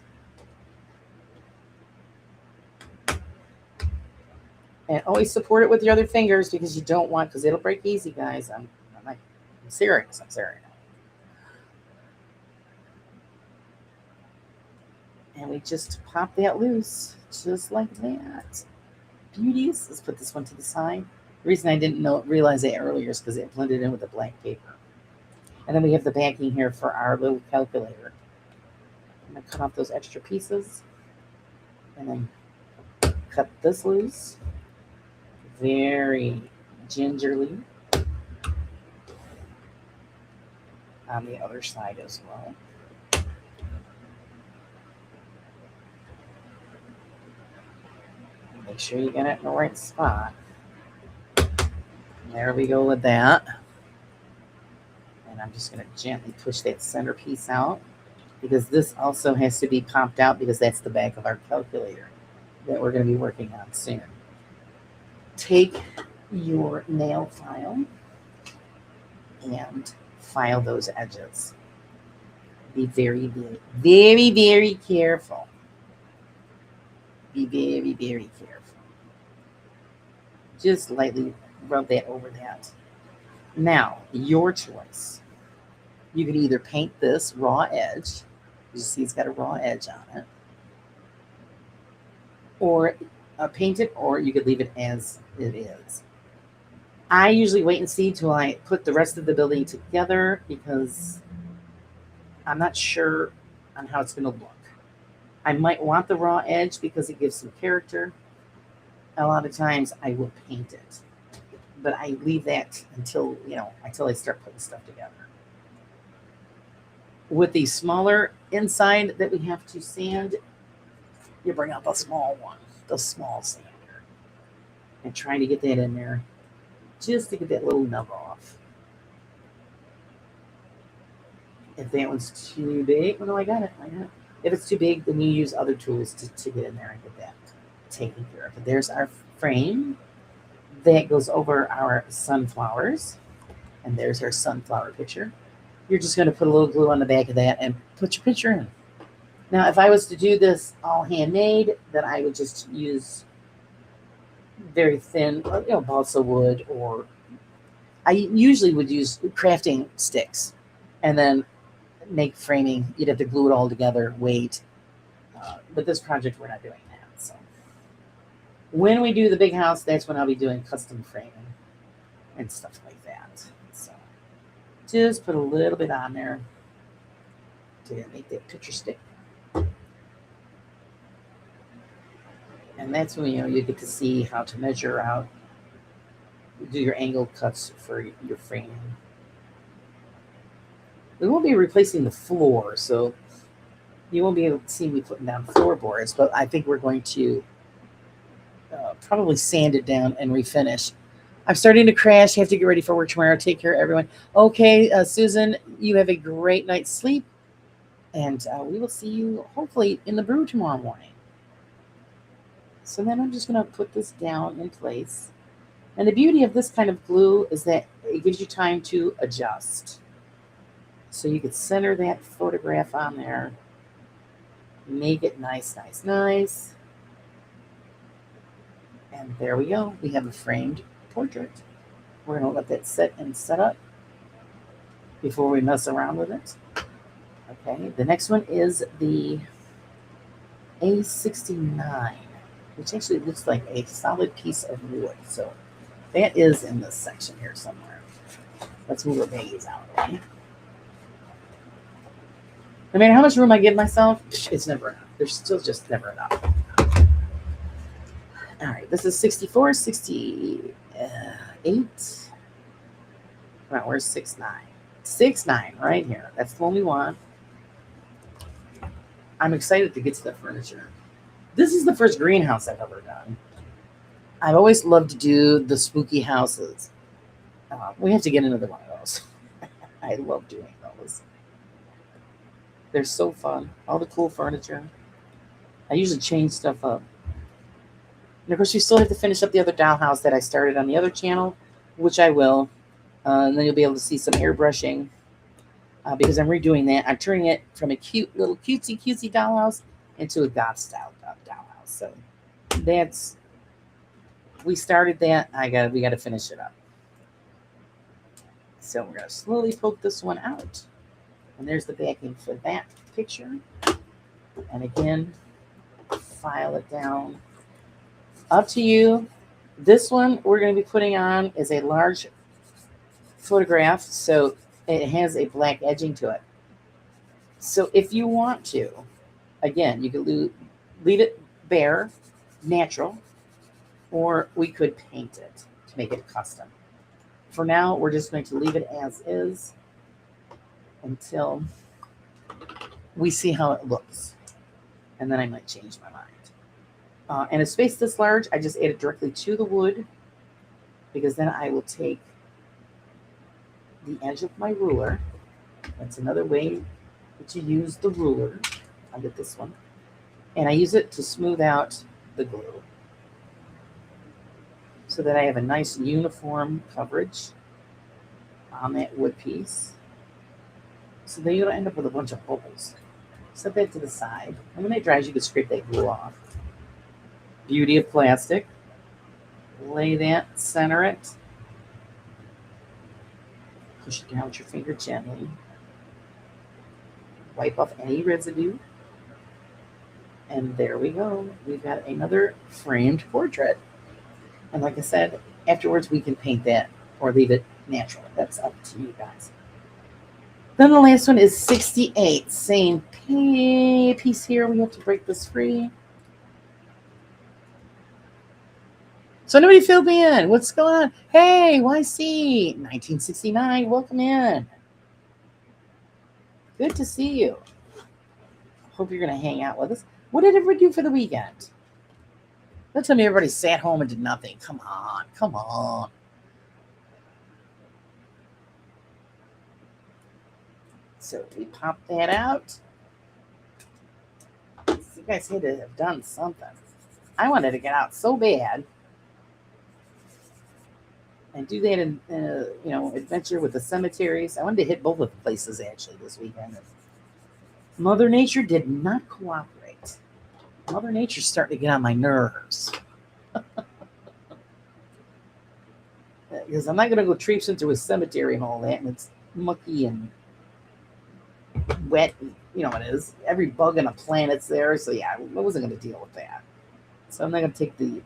And always support it with your other fingers because you don't want, because it'll break easy, guys. I'm serious. I'm serious. And we just pop that loose, just like that. Beauties. Let's put this one to the side. The reason I didn't realize that earlier is because it blended in with the blank paper. And then we have the backing here for our little calculator. I'm going to cut off those extra pieces and then cut this loose very gingerly on the other side as well. Make sure you get it in the right spot. There we go with that. And I'm just going to gently push that center piece out because this also has to be popped out because that's the back of our calculator that we're going to be working on soon. Take your nail file and file those edges. Be very, very, very, very careful. Be very, very careful. Just lightly rub that over that. Now, your choice. You can either paint this raw edge. You see it's got a raw edge on it. Or paint it, or you could leave it as it is. I usually wait and see till I put the rest of the building together because I'm not sure on how it's going to look. I might want the raw edge because it gives some character. A lot of times I will paint it, but I leave that until I start putting stuff together. With the smaller inside that we have to sand, you bring out the small one, the small sander, and try to get that in there just to get that little nub off. If that one's too big, well, no, I got it. If it's too big, then you use other tools to get in there and get that taken care of. But there's our frame that goes over our sunflowers, and there's our sunflower picture. You're just going to put a little glue on the back of that and put your picture in. Now, if I was to do this all handmade, then I would just use very thin, balsa wood, or I usually would use crafting sticks and then make framing. You'd have to glue it all together, wait. But this project, we're not doing that. So when we do the big house, that's when I'll be doing custom framing and stuff like that. So just put a little bit on there to make that picture stick. And that's when you get to see how to measure out, do your angle cuts for your framing. We won't be replacing the floor, so you won't be able to see me putting down floorboards, but I think we're going to probably sand it down and refinish. I'm starting to crash. Have to get ready for work tomorrow. Take care, everyone. Okay, Susan, you have a great night's sleep, and we will see you hopefully in the brew tomorrow morning. So then I'm just going to put this down in place. And the beauty of this kind of glue is that it gives you time to adjust. So you could center that photograph on there. Make it nice, nice, nice. And there we go. We have a framed portrait. We're going to let that sit and set up before we mess around with it. Okay, the next one is the A69, which actually looks like a solid piece of wood. So that is in this section here somewhere. Let's move our baggies out. Okay? No matter how much room I give myself, it's never enough. There's still just never enough. All right, this is 64, 68. Wow, where's 69? 69 right here. That's the one we want. I'm excited to get to the furniture. This is the first greenhouse I've ever done. I've always loved to do the spooky houses. We have to get another one of those. I love doing those. They're so fun. All the cool furniture. I usually change stuff up. And of course, you still have to finish up the other dollhouse that I started on the other channel, which I will. And then you'll be able to see some airbrushing because I'm redoing that. I'm turning it from a cute little cutesy dollhouse into a goth style dollhouse. So that's, we started that. We got to finish it up. So we're going to slowly poke this one out. And there's the backing for that picture. And again, file it down. Up to you. This one we're going to be putting on is a large photograph, so it has a black edging to it. So if you want to, again, you could leave it bare, natural, or we could paint it to make it custom. For now, we're just going to leave it as is until we see how it looks. And then I might change my mind. And a space this large, I just add it directly to the wood because then I will take the edge of my ruler. That's another way to use the ruler. I'll get this one. And I use it to smooth out the glue so that I have a nice uniform coverage on that wood piece. So then you don't end up with a bunch of bubbles. Set that to the side. And when it dries, you can scrape that glue off. Beauty of plastic. Lay that, center it. Push it down with your finger gently. Wipe off any residue. And there we go. We've got another framed portrait. And like I said, afterwards we can paint that or leave it natural. That's up to you guys. Then the last one is 68. Same piece here. We have to break this free. So nobody filled me in. What's going on? Hey, YC, 1969. Welcome in. Good to see you. Hope you're going to hang out with us. What did everybody do for the weekend? Don't tell me everybody sat home and did nothing. Come on. Come on. So we pop that out. You guys had to have done something. I wanted to get out so bad and do that in adventure with the cemeteries. I wanted to hit both of the places actually this weekend. Mother Nature did not cooperate. Mother Nature's starting to get on my nerves. Because I'm not going to go traipsing through a cemetery and all that, and it's mucky and wet. You know what it is. Every bug on the planet's there. So yeah, I wasn't going to deal with that. So I'm not going to take the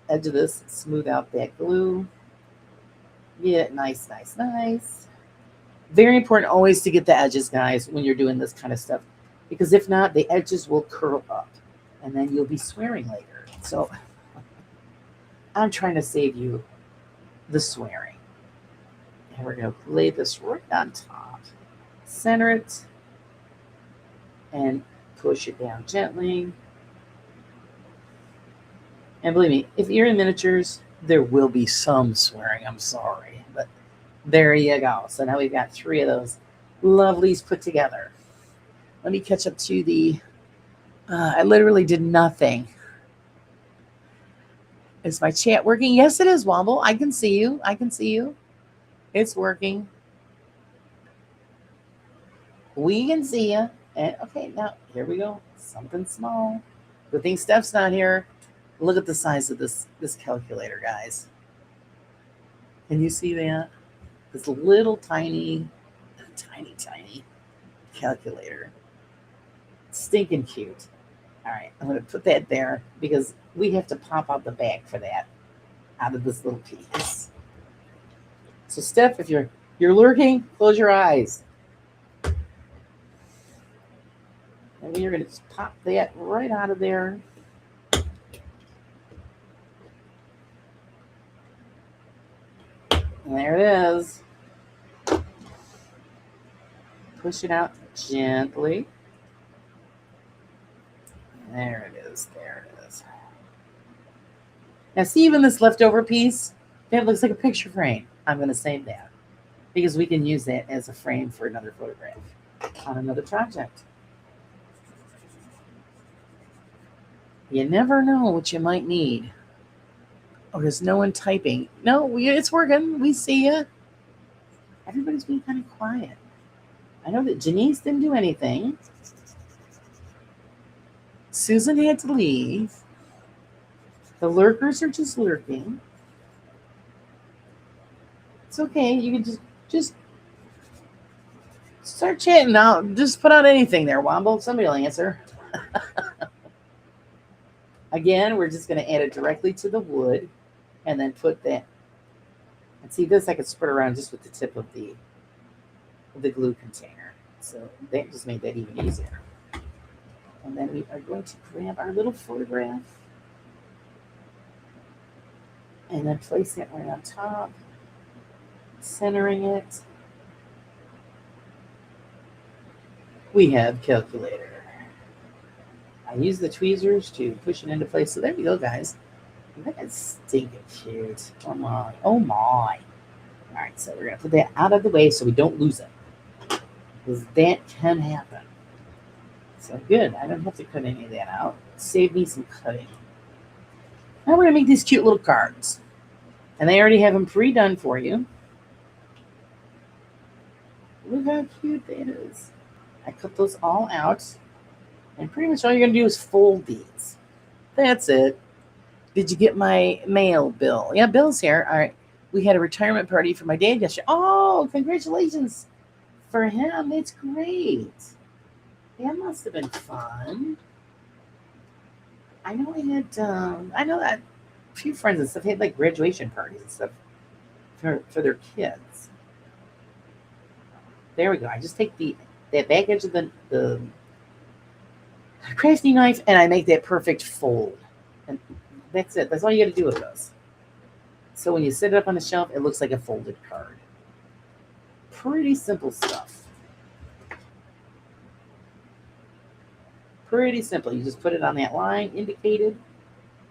edge of this and smooth out that glue. Get it nice. Very important always to get the edges, guys, when you're doing this kind of stuff. Because if not, the edges will curl up. And then you'll be swearing later. So I'm trying to save you the swearing. And we're going to lay this right on top. Center it. And push it down gently. And believe me, if you're in miniatures, there will be some swearing. I'm sorry. But there you go. So now we've got 3 of those lovelies put together. Let me catch up to the... I literally did nothing. Is my chat working? Yes, it is, Womble. I can see you. It's working. We can see you. And okay, now here we go. Something small. Good thing Steph's not here. Look at the size of this calculator, guys. Can you see that? This little tiny calculator. Stinking cute. All right, I'm going to put that there because we have to pop out the back for that out of this little piece. So, Steph, if you're lurking, close your eyes. we are going to just pop that right out of there. And there it is. Push it out gently. There it is. There it is. Now, see, even this leftover piece, that looks like a picture frame. I'm going to save that because we can use that as a frame for another photograph on another project. You never know what you might need. Oh, there's no one typing. No, it's working. We see you. Everybody's being kind of quiet. I know that Janice didn't do anything. Susan had to leave. The lurkers are just lurking. It's okay. You can just start chatting now. Just put out anything there, Womble. Somebody will answer. Again, we're just going to add it directly to the wood and then put that. And see this, I could spread around just with the tip of the glue container. So that just made that even easier. And then we are going to grab our little photograph and then place it right on top, centering it. We have calculator. I use the tweezers to push it into place. So there you go, guys. That's stinking cute. Oh my. Oh my. All right, so we're going to put that out of the way so we don't lose it. Because that can happen. So good. I don't have to cut any of that out. Save me some cutting. Now we're going to make these cute little cards. And they already have them pre-done for you. Look how cute that is. I cut those all out. And pretty much all you're going to do is fold these. That's it. Did you get my mail, Bill? Yeah, Bill's here. All right. We had a retirement party for my dad yesterday. Oh, congratulations for him. That's great. That must have been fun. I know I know that a few friends and stuff had like graduation parties and stuff for their kids. There we go. I just take that back edge of the crafty knife and I make that perfect fold. And that's it. That's all you got to do with those. So when you set it up on the shelf, it looks like a folded card. Pretty simple stuff. Pretty simple. You just put it on that line indicated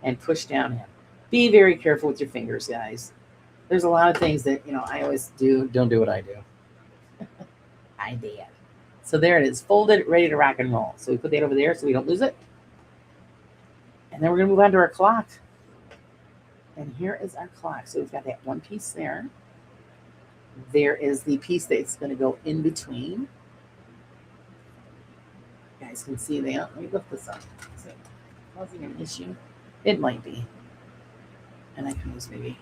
and push down in. Be very careful with your fingers, guys. There's a lot of things that, I always do. Don't do what I do. I did. So there it is, folded, ready to rock and roll. So we put that over there so we don't lose it. And then we're going to move on to our clock. And here is our clock. So we've got that one piece there. There is the piece that's going to go in between. You guys can see that. Let me lift this up. Is it causing an issue? It might be. And I can use maybe.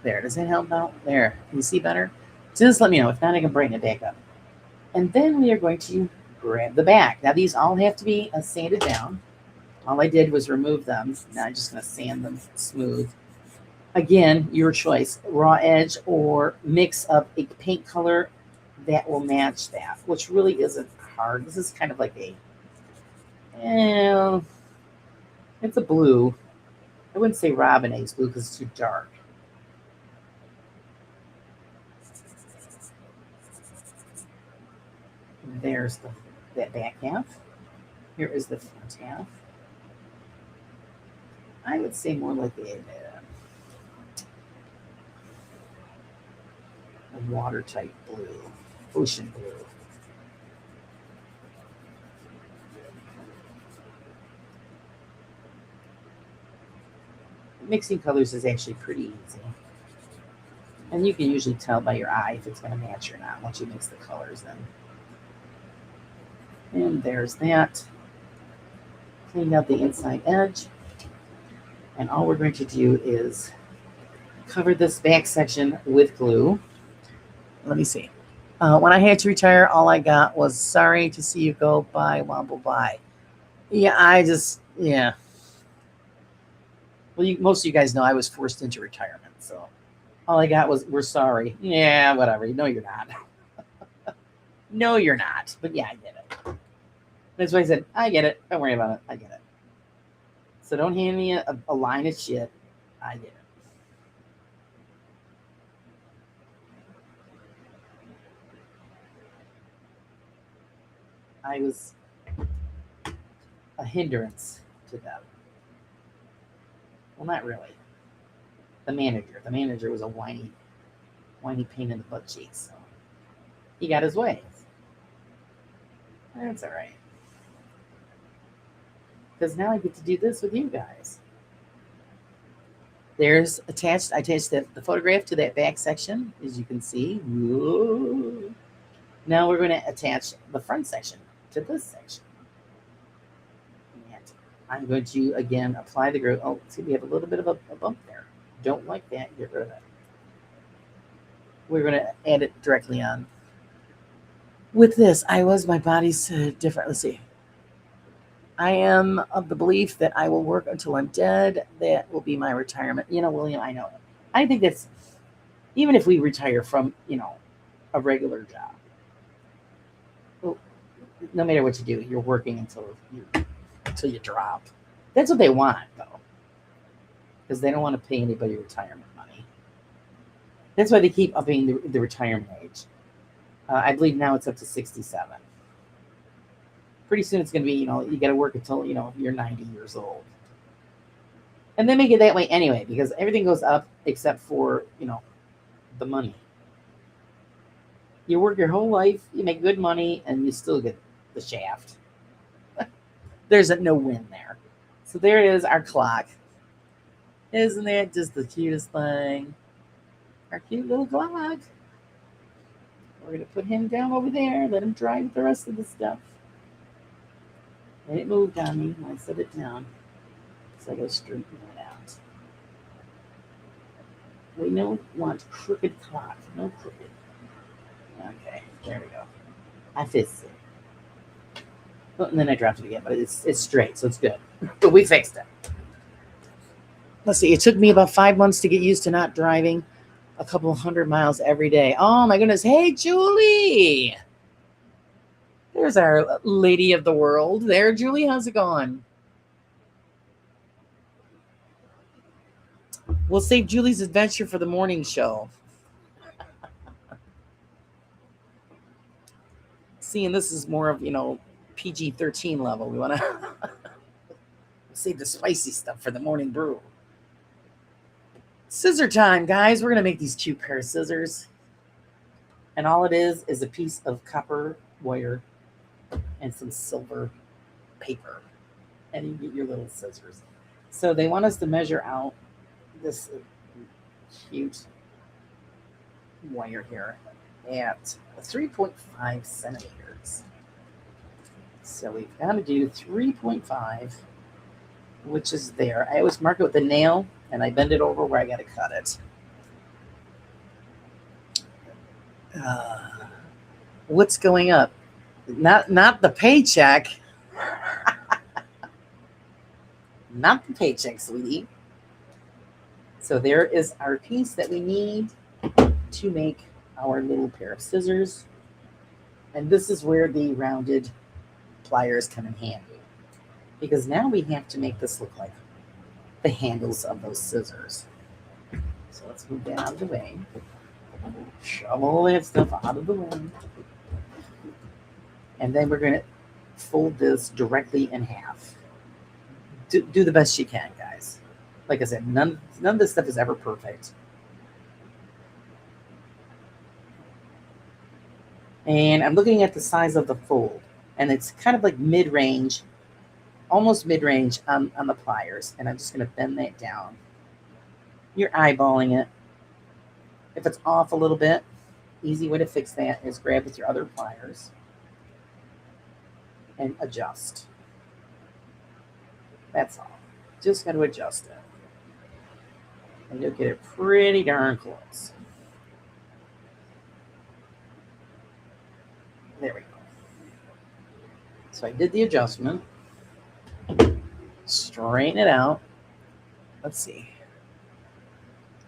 There. Does that help out? There. Can you see better? Just let me know. If not, I can brighten it back up. And then we are going to grab the back. Now, these all have to be sanded down. All I did was remove them. Now I'm just going to sand them smooth. Again, your choice. Raw edge or mix of a paint color that will match that, which really isn't hard. This is kind of like it's a blue. I wouldn't say Robinette's blue because it's too dark. There's that back half. Here is the front half. I would say more like a watertight blue, ocean blue. Mixing colors is actually pretty easy. And you can usually tell by your eye if it's going to match or not once you mix the colors in. And there's that. Cleaned out the inside edge. And all we're going to do is cover this back section with glue. Let me see. When I had to retire, all I got was sorry to see you go. Bye, Womble, bye. Yeah. Well, most of you guys know I was forced into retirement. So all I got was, we're sorry. Yeah, whatever. No, you're not. No, you're not. But yeah, I did it. That's why I said, I get it. Don't worry about it. I get it. So don't hand me a line of shit. I get it. I was a hindrance to them. Well, not really. The manager. The manager was a whiny pain in the butt cheeks. So he got his way. That's all right. Because now I get to do this with you guys. There's attached, I attached the photograph to that back section, as you can see. Whoa. Now we're going to attach the front section to this section. And I'm going to, again, apply the glue. Oh, see, we have a little bit of a bump there. Don't like that. Get rid of it. We're going to add it directly on. With this, my body's different. Let's see. I am of the belief that I will work until I'm dead. That will be my retirement. You know, William, I know. I think that's, even if we retire from, a regular job, well, no matter what you do, you're working until you drop. That's what they want, though, because they don't want to pay anybody retirement money. That's why they keep upping the retirement age. I believe now it's up to 67. Pretty soon it's going to be, you got to work until, you're 90 years old. And they make it that way anyway, because everything goes up except for, the money. You work your whole life, you make good money, and you still get the shaft. There's no win there. So there it is, our clock. Isn't that just the cutest thing? Our cute little clock. We're going to put him down over there, let him drive the rest of the stuff. And it moved on me when I set it down. So I go straighten it out. We don't want crooked clock. No crooked. Okay, there we go. I fixed it. Oh, and then I dropped it again, but it's straight, so it's good. But we fixed it. Let's see, it took me about 5 months to get used to not driving a couple 100 miles every day. Oh my goodness. Hey, Julie. There's our lady of the world. There, Julie, how's it going? We'll save Julie's adventure for the morning show. Seeing this is more of, PG-13 level. We want to save the spicy stuff for the morning brew. Scissor time, guys. We're going to make these cute pair of scissors. And all it is a piece of copper wire and some silver paper. And you get your little scissors. So they want us to measure out this cute wire here at 3.5 centimeters. So we've got to do 3.5, which is there. I always mark it with a nail, and I bend it over where I got to cut it. What's going up? Not the paycheck. Not the paycheck, sweetie. So there is our piece that we need to make our little pair of scissors. And this is where the rounded pliers come in handy. Because now we have to make this look like the handles of those scissors. So let's move that out of the way. Shove all that stuff out of the way. And then we're going to fold this directly in half. Do the best you can, guys. Like I said, none of this stuff is ever perfect. And I'm looking at the size of the fold. And it's kind of like mid-range, almost mid-range on the pliers. And I'm just going to bend that down. You're eyeballing it. If it's off a little bit, easy way to fix that is grab with your other pliers and adjust. That's all. Just got to adjust it. And you'll get it pretty darn close. There we go. So I did the adjustment. Straighten it out. Let's see.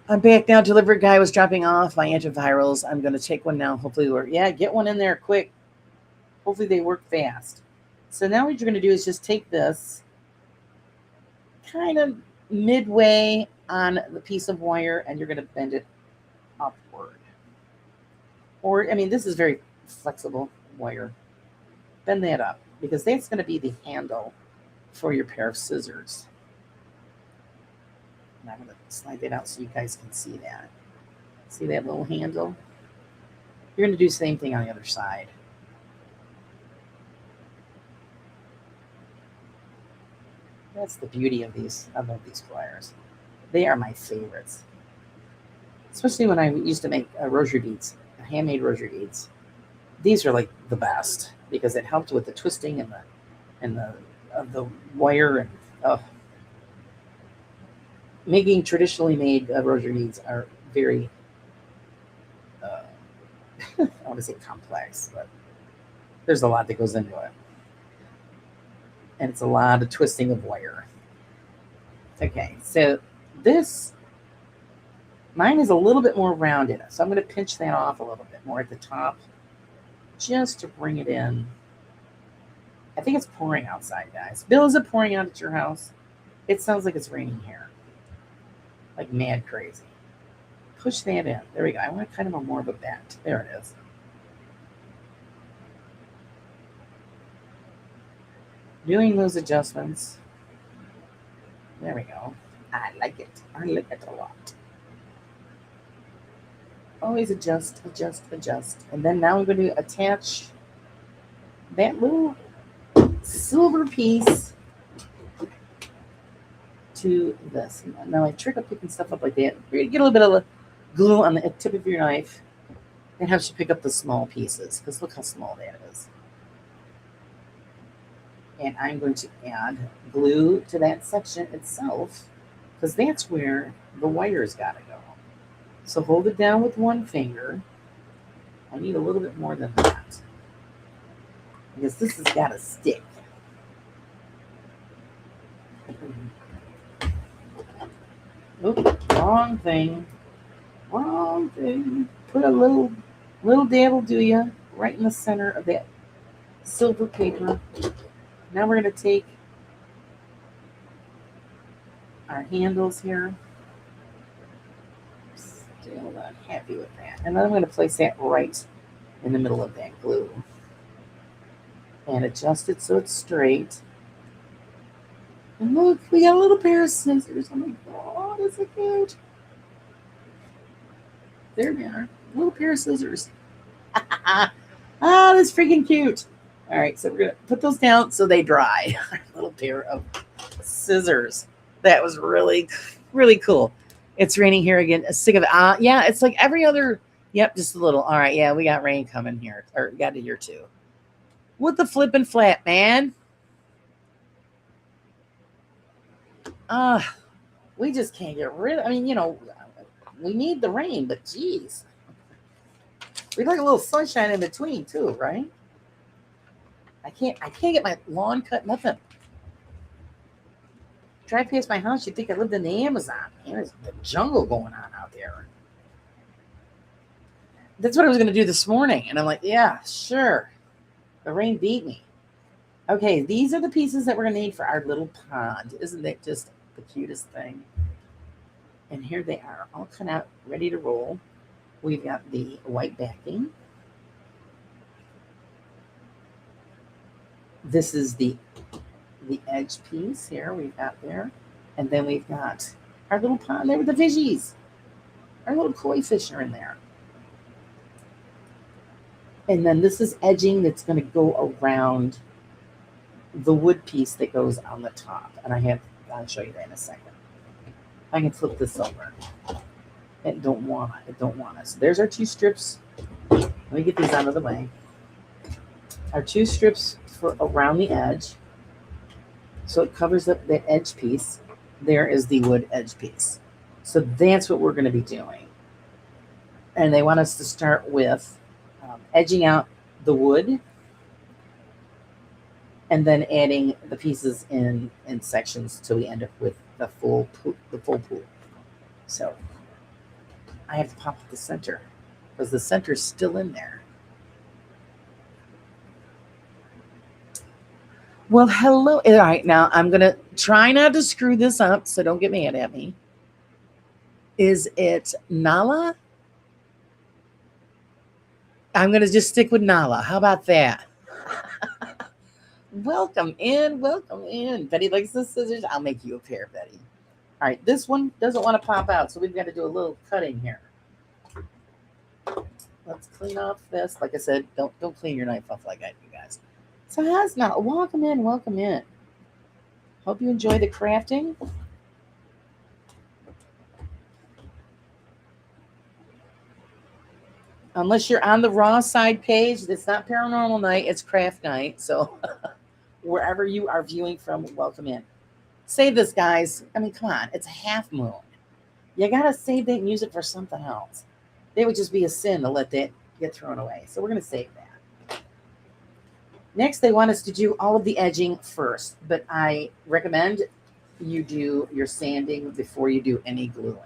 I'm back now. Delivery guy was dropping off my antivirals. I'm going to take one now. Hopefully they work. Yeah, get one in there quick. Hopefully they work fast. So now what you're going to do is just take this kind of midway on the piece of wire and you're going to bend it upward. Or, I mean, this is very flexible wire. Bend that up because that's going to be the handle for your pair of scissors. And I'm going to slide that out so you guys can see that. See that little handle? You're going to do the same thing on the other side. That's the beauty of these. I love these pliers. They are my favorites. Especially when I used to make rosary beads, handmade rosary beads. These are like the best because it helped with the twisting and the wire and making traditionally made rosary beads are very I want to say complex, but there's a lot that goes into it. And it's a lot of twisting of wire. Okay, so mine is a little bit more rounded. So I'm going to pinch that off a little bit more at the top just to bring it in. I think it's pouring outside, guys. Bill, is it pouring out at your house? It sounds like it's raining here. Like mad crazy. Push that in. There we go. I want kind of more of a bend. There it is. Doing those adjustments. There we go. I like it. I like it a lot. Always adjust, adjust, adjust. And then now I'm going to attach that little silver piece to this. Now I trick of picking stuff up like that. You're going to get a little bit of glue on the tip of your knife. It helps you pick up the small pieces because look how small that is. And I'm going to add glue to that section itself because that's where the wire's got to go. So hold it down with one finger. I need a little bit more than that because this has got to stick. Oop, wrong thing. Wrong thing. Put a little dab will do you right in the center of that silver paper. Now we're going to take our handles here. Still not happy with that. And then I'm going to place that right in the middle of that glue. And adjust it so it's straight. And look, we got a little pair of scissors. Oh my God, that's so cute. There we are. A little pair of scissors. Ah, that's freaking cute. All right, so we're going to put those down so they dry. A little pair of scissors. That was really, really cool. It's raining here again. Sick of it. Yeah, it's like every other. Yep, just a little. All right, yeah, we got rain coming here. Or got it here too. What the flippin' flat, man? We just can't get rid of. I mean, we need the rain, but geez. We'd like a little sunshine in between too, right? I can't get my lawn cut, nothing. Drive past my house, you'd think I lived in the Amazon. Man, there's the jungle going on out there. That's what I was going to do this morning. And I'm like, yeah, sure. The rain beat me. Okay, these are the pieces that we're going to need for our little pond. Isn't that just the cutest thing? And here they are, all cut out, ready to roll. We've got the white backing. This is the edge piece here we've got there. And then we've got our little pond there with the fishies. Our little koi fish are in there. And then this is edging that's going to go around the wood piece that goes on the top. And I'll show you that in a second. I can flip this over. It don't want it. So there's our two strips. Let me get these out of the way. Our two strips for around the edge. So it covers up the edge piece. There is the wood edge piece. So that's what we're going to be doing. And they want us to start with edging out the wood and then adding the pieces in sections till we end up with the full pool. So I have to pop up the center because the center's still in there. Well, hello. All right, now I'm going to try not to screw this up, so don't get mad at me. Is it Nala? I'm going to just stick with Nala. How about that? Welcome in. Welcome in. Betty likes the scissors. I'll make you a pair, Betty. All right, this one doesn't want to pop out, so we've got to do a little cutting here. Let's clean off this. Like I said, don't clean your knife off like I do, guys. So how's not? Welcome in. Welcome in. Hope you enjoy the crafting. Unless you're on the raw side page, it's not paranormal night, it's craft night. So wherever you are viewing from, welcome in. Save this, guys. I mean, come on, it's a half moon. You gotta save that and use it for something else. It would just be a sin to let that get thrown away. So we're gonna save that. Next, they want us to do all of the edging first, but I recommend you do your sanding before you do any gluing.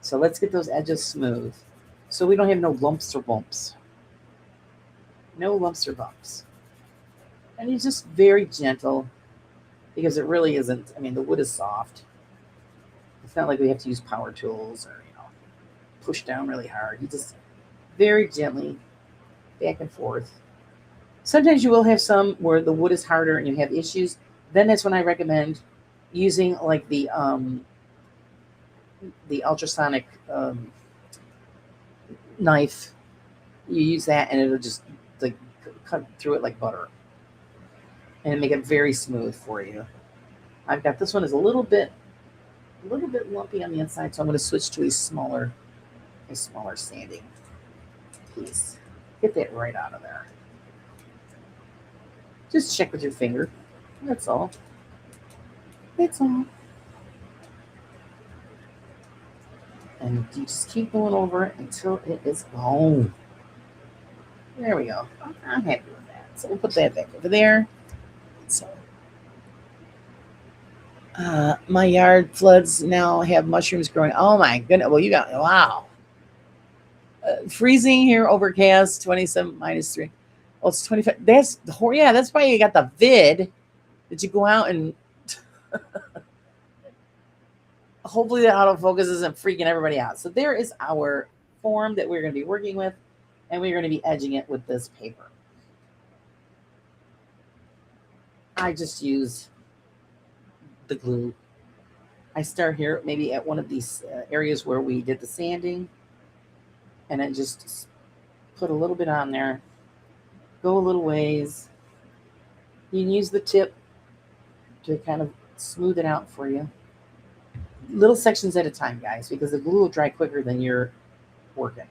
So let's get those edges smooth, so we don't have no lumps or bumps. No lumps or bumps. And it's just very gentle, because it really isn't. I mean, the wood is soft. It's not like we have to use power tools or, push down really hard. You just very gently, back and forth. Sometimes you will have some where the wood is harder and you have issues. Then that's when I recommend using like the ultrasonic knife. You use that and it'll just like cut through it like butter and make it very smooth for you. I've got this one is a little bit lumpy on the inside, so I'm going to switch to a smaller sanding piece. Get that right out of there. Just check with your finger. That's all. That's all. And you just keep going over it until it is gone. There we go. I'm happy with that. So we'll put that back over there. So my yard floods now have mushrooms growing. Oh my goodness. Well, you got, wow. Freezing here, overcast, 27 -3. Oh, it's 25. That's why you got the vid. Did you go out and hopefully the autofocus isn't freaking everybody out. So there is our form that we're going to be working with, and we're going to be edging it with this paper. I just use the glue. I start here maybe at one of these areas where we did the sanding, and then just put a little bit on there, go a little ways. You can use the tip to kind of smooth it out for you. Little sections at a time, guys, because the glue will dry quicker than you're working.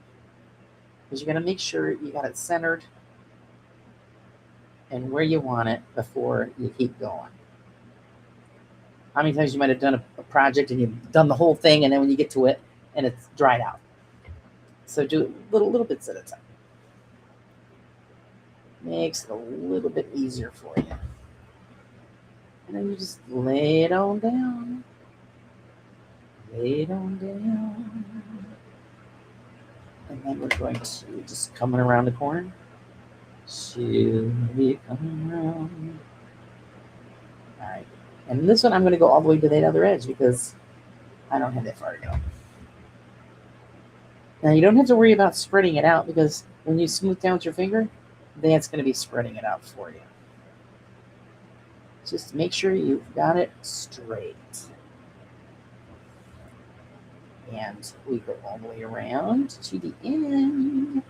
Because you got to make sure you got it centered and where you want it before you keep going. How many times you might have done a project and you've done the whole thing, and then when you get to it and it's dried out. So do it little bits at a time. Makes it a little bit easier for you. And then you just lay it on down. Lay it on down. And then we're going to just coming around the corner. She'll be coming around. All right. And this one, I'm going to go all the way to that other edge because I don't have that far to go. Now, you don't have to worry about spreading it out, because when you smooth down with your finger, that's going to be spreading it out for you. Just make sure you've got it straight. And we go all the way around to the end.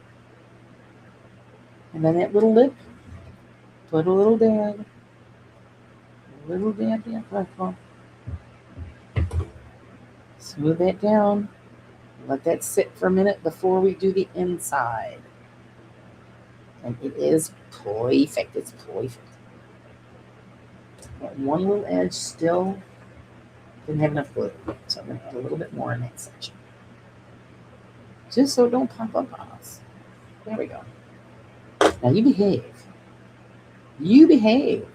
And then that little lip, put a little dab. A little dab, come on. Smooth that down. Let that sit for a minute before we do the inside. And it is perfect. It's perfect. Got one little edge still didn't have enough glue, so I'm going to add a little bit more in that section, just so it don't pop up on us. There we go. Now you behave. You behave.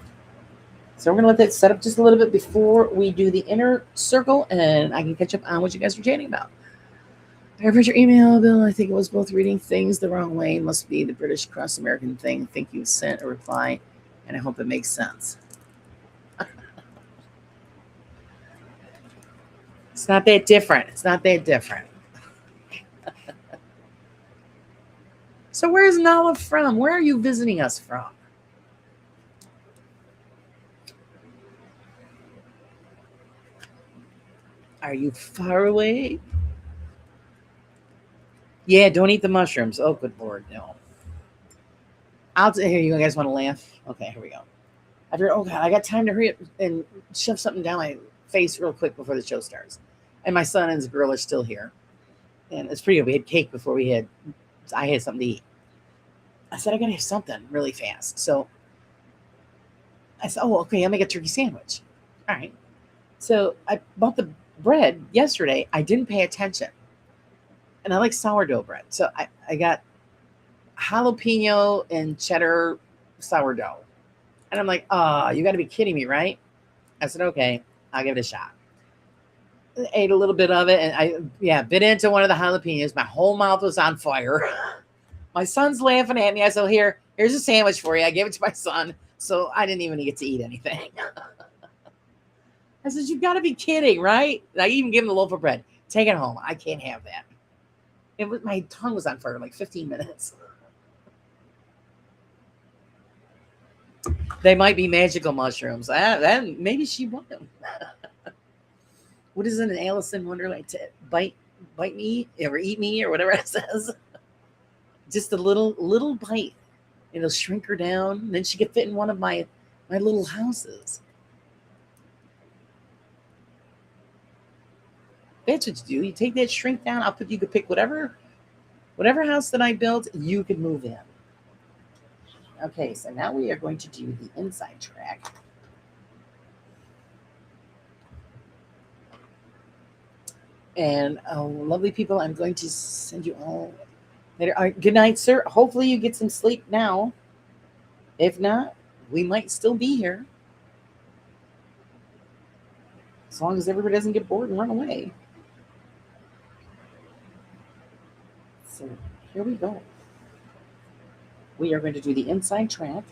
So we're going to let that set up just a little bit before we do the inner circle, and I can catch up on what you guys were chatting about. I read your email, Bill. I think it was both reading things the wrong way. Must be the British cross-American thing. Think you sent a reply And I hope it makes sense. It's not that different. It's not that different. So where's Nala from? Where are you visiting us from? Are you far away? Yeah, don't eat the mushrooms. Oh, good Lord, no. Here, you guys want to laugh? Okay, here we go. I figured, oh God, I got time to hurry up and shove something down my face real quick before the show starts. And my son and his girl are still here. And it's pretty good. We had cake before I had something to eat. I said, I gotta have something really fast. So I said, oh, okay, I'll make a turkey sandwich. All right. So I bought the bread yesterday. I didn't pay attention. And I like sourdough bread. So I got jalapeno and cheddar sourdough. And I'm like, oh, you got to be kidding me, right? I said, okay, I'll give it a shot. Ate a little bit of it, and I bit into one of the jalapenos. My whole mouth was on fire. My son's laughing at me. I said, here's a sandwich for you. I gave it to my son, so I didn't even get to eat anything. I said, you got to be kidding, right? And I even gave him the loaf of bread. Take it home. I can't have that. My tongue was on fire like 15 minutes. They might be magical mushrooms. Then maybe she won them. What is it in Alice in Wonderland? To bite me or eat me or whatever it says. Just a little bite. It'll shrink her down. And then she could fit in one of my little houses. That's what you do. You take that shrink down. You could pick whatever house that I built, you could move in. Okay, so now we are going to do the inside track. And lovely people, I'm going to send you all later. Good night, sir. Hopefully you get some sleep now. If not, we might still be here. As long as everybody doesn't get bored and run away. So here we go. We are going to do the inside track.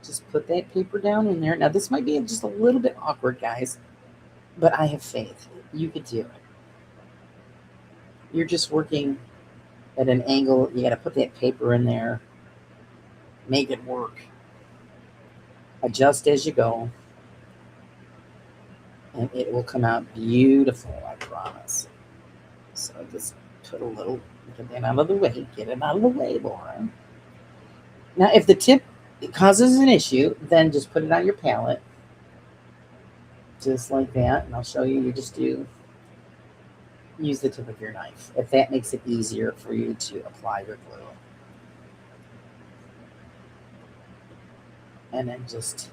Just put that paper down in there. Now, this might be just a little bit awkward, guys, but I have faith. You could do it. You're just working at an angle. You got to put that paper in there. Make it work. Adjust as you go. And it will come out beautiful, I promise. So just put a little, get that out of the way. Get it out of the way, Laura. Now, if the tip causes an issue, then just put it on your palette. Just like that. And I'll show you. You just use the tip of your knife. If that makes it easier for you to apply your glue. And then just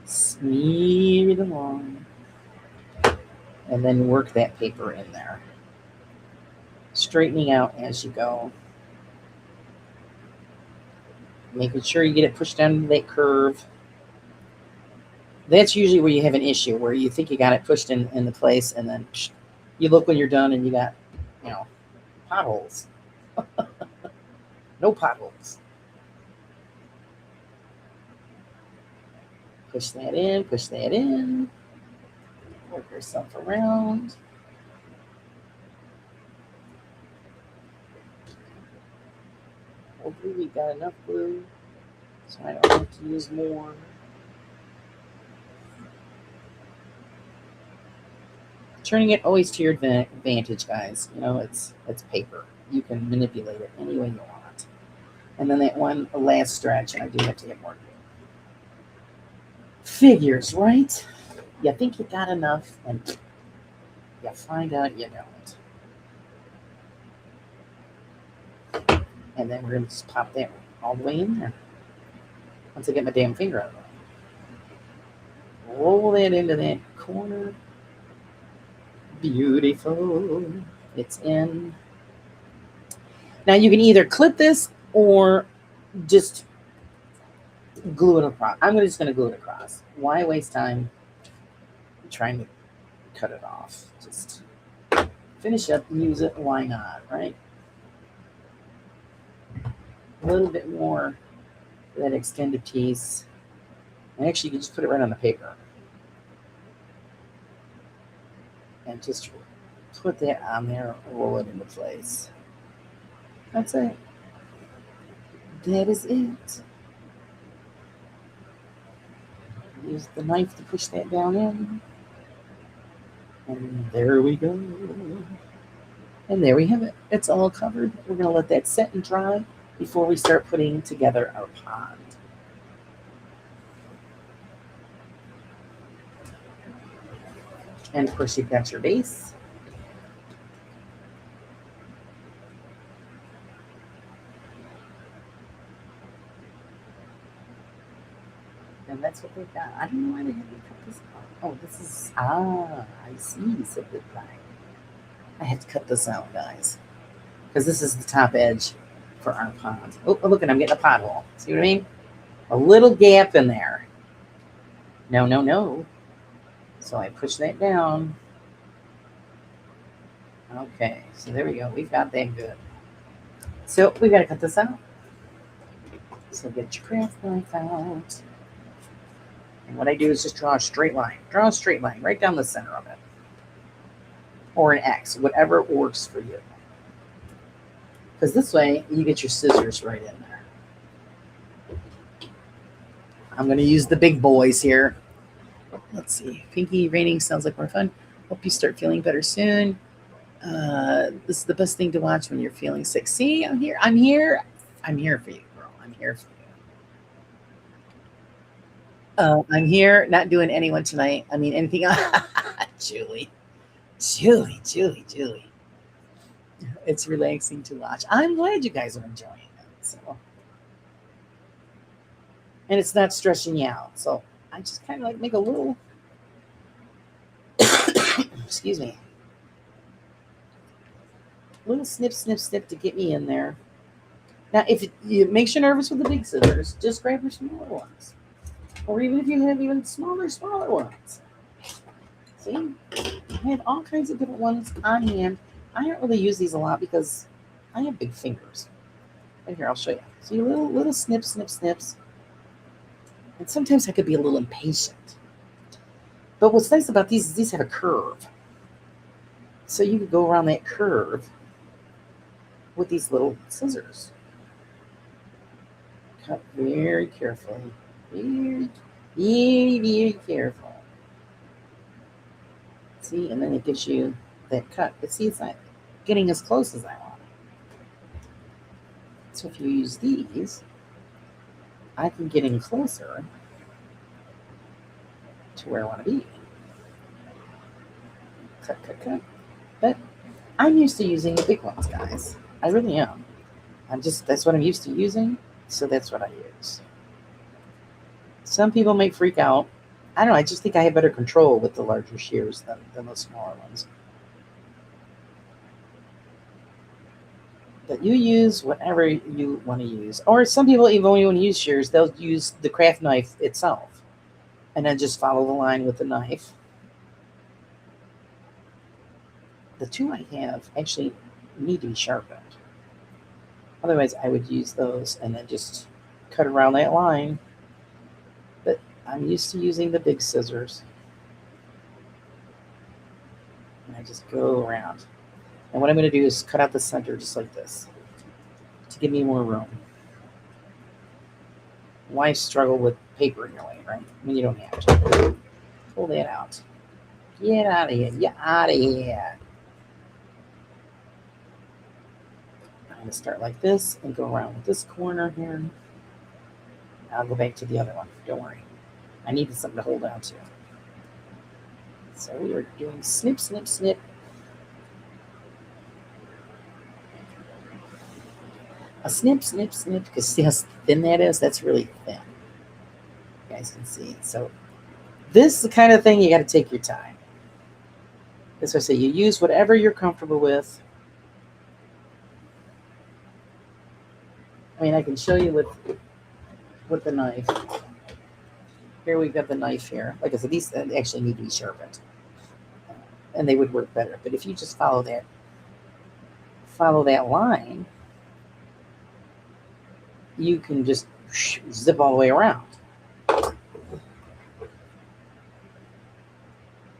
smear it along. And then work that paper in there. Straightening out as you go. Making sure you get it pushed down to that curve. That's usually where you have an issue, where you think you got it pushed in the place, and then you look when you're done and you got, potholes. No potholes. Push that in. Work yourself around. Hopefully we got enough glue so I don't have to use more. Turning it always to your advantage, guys. It's paper. You can manipulate it any way you want. And then that one last stretch, and I do have to get more glue. Figures, right? You think you got enough, and you find out you don't. And then we're going to just pop that all the way in there. Once I get my damn finger out of the way. Roll that into that corner. Beautiful. It's in. Now you can either clip this or just glue it across. I'm just going to glue it across. Why waste time trying to cut it off? Just finish up, use it. Why not, right? A little bit more that extended piece. And actually, you can just put it right on the paper. And just put that on there, roll it into place. That's it. That is it. Use the knife to push that down in. And there we go. And there we have it. It's all covered. We're going to let that set and dry before we start putting together our pond. And of course, you've got your base. And that's what they've got. I don't know why they haven't cut this out. Oh, this is, I see, said the guy. I had to cut this out, guys, because this is the top edge for our pond. Oh, look, and I'm getting a pothole. See what I mean? A little gap in there. No, no, no. So I push that down. Okay, so there we go. We've got that good. So we got to cut this out. So get your craft knife out. And what I do is just draw a straight line. Draw a straight line right down the center of it. Or an X, whatever works for you. Because this way, you get your scissors right in there. I'm going to use the big boys here. Let's see. Pinky raining sounds like more fun. Hope you start feeling better soon. This is the best thing to watch when you're feeling sick. See, I'm here. I'm here. I'm here for you, girl. I'm here for you. I'm here, not doing anyone tonight. I mean, anything else. Julie. It's relaxing to watch. I'm glad you guys are enjoying it. So, and it's not stressing you out. So I just kind of like make a little, excuse me, little snip to get me in there. Now, if it makes you nervous with the big scissors, just grab your smaller ones. Or even if you have even smaller ones. See? I have all kinds of different ones on hand. I don't really use these a lot because I have big fingers. Right here, I'll show you. See, little snips. And sometimes I could be a little impatient. But what's nice about these is these have a curve. So you could go around that curve with these little scissors. Cut very carefully. Very careful. See, and then it gives you that cut. But see, it's not getting as close as I want. So if you use these, I can get in closer to where I want to be. Cut. But I'm used to using the big ones, guys. I really am. That's what I'm used to using, so that's what I use. Some people may freak out. I don't know, I just think I have better control with the larger shears than those smaller ones. But you use whatever you want to use. Or some people, even when you want to use shears, they'll use the craft knife itself. And then just follow the line with the knife. The two I have actually need to be sharpened. Otherwise, I would use those and then just cut around that line. But I'm used to using the big scissors. And I just go around. And what I'm going to do is cut out the center just like this to give me more room. Why struggle with paper in your way, right? When you don't have to. Pull that out. Get out of here. Get out of here. I'm going to start like this and go around with this corner here. I'll go back to the other one. Don't worry. I needed something to hold on to. So we are doing snip. A snip, because see how thin that is? That's really thin. You guys can see. So this is the kind of thing you got to take your time. That's why I say you use whatever you're comfortable with. I mean, I can show you with the knife. Here we've got the knife here. Like I said, these actually need to be sharpened. And they would work better. But if you just follow that line, you can just zip all the way around.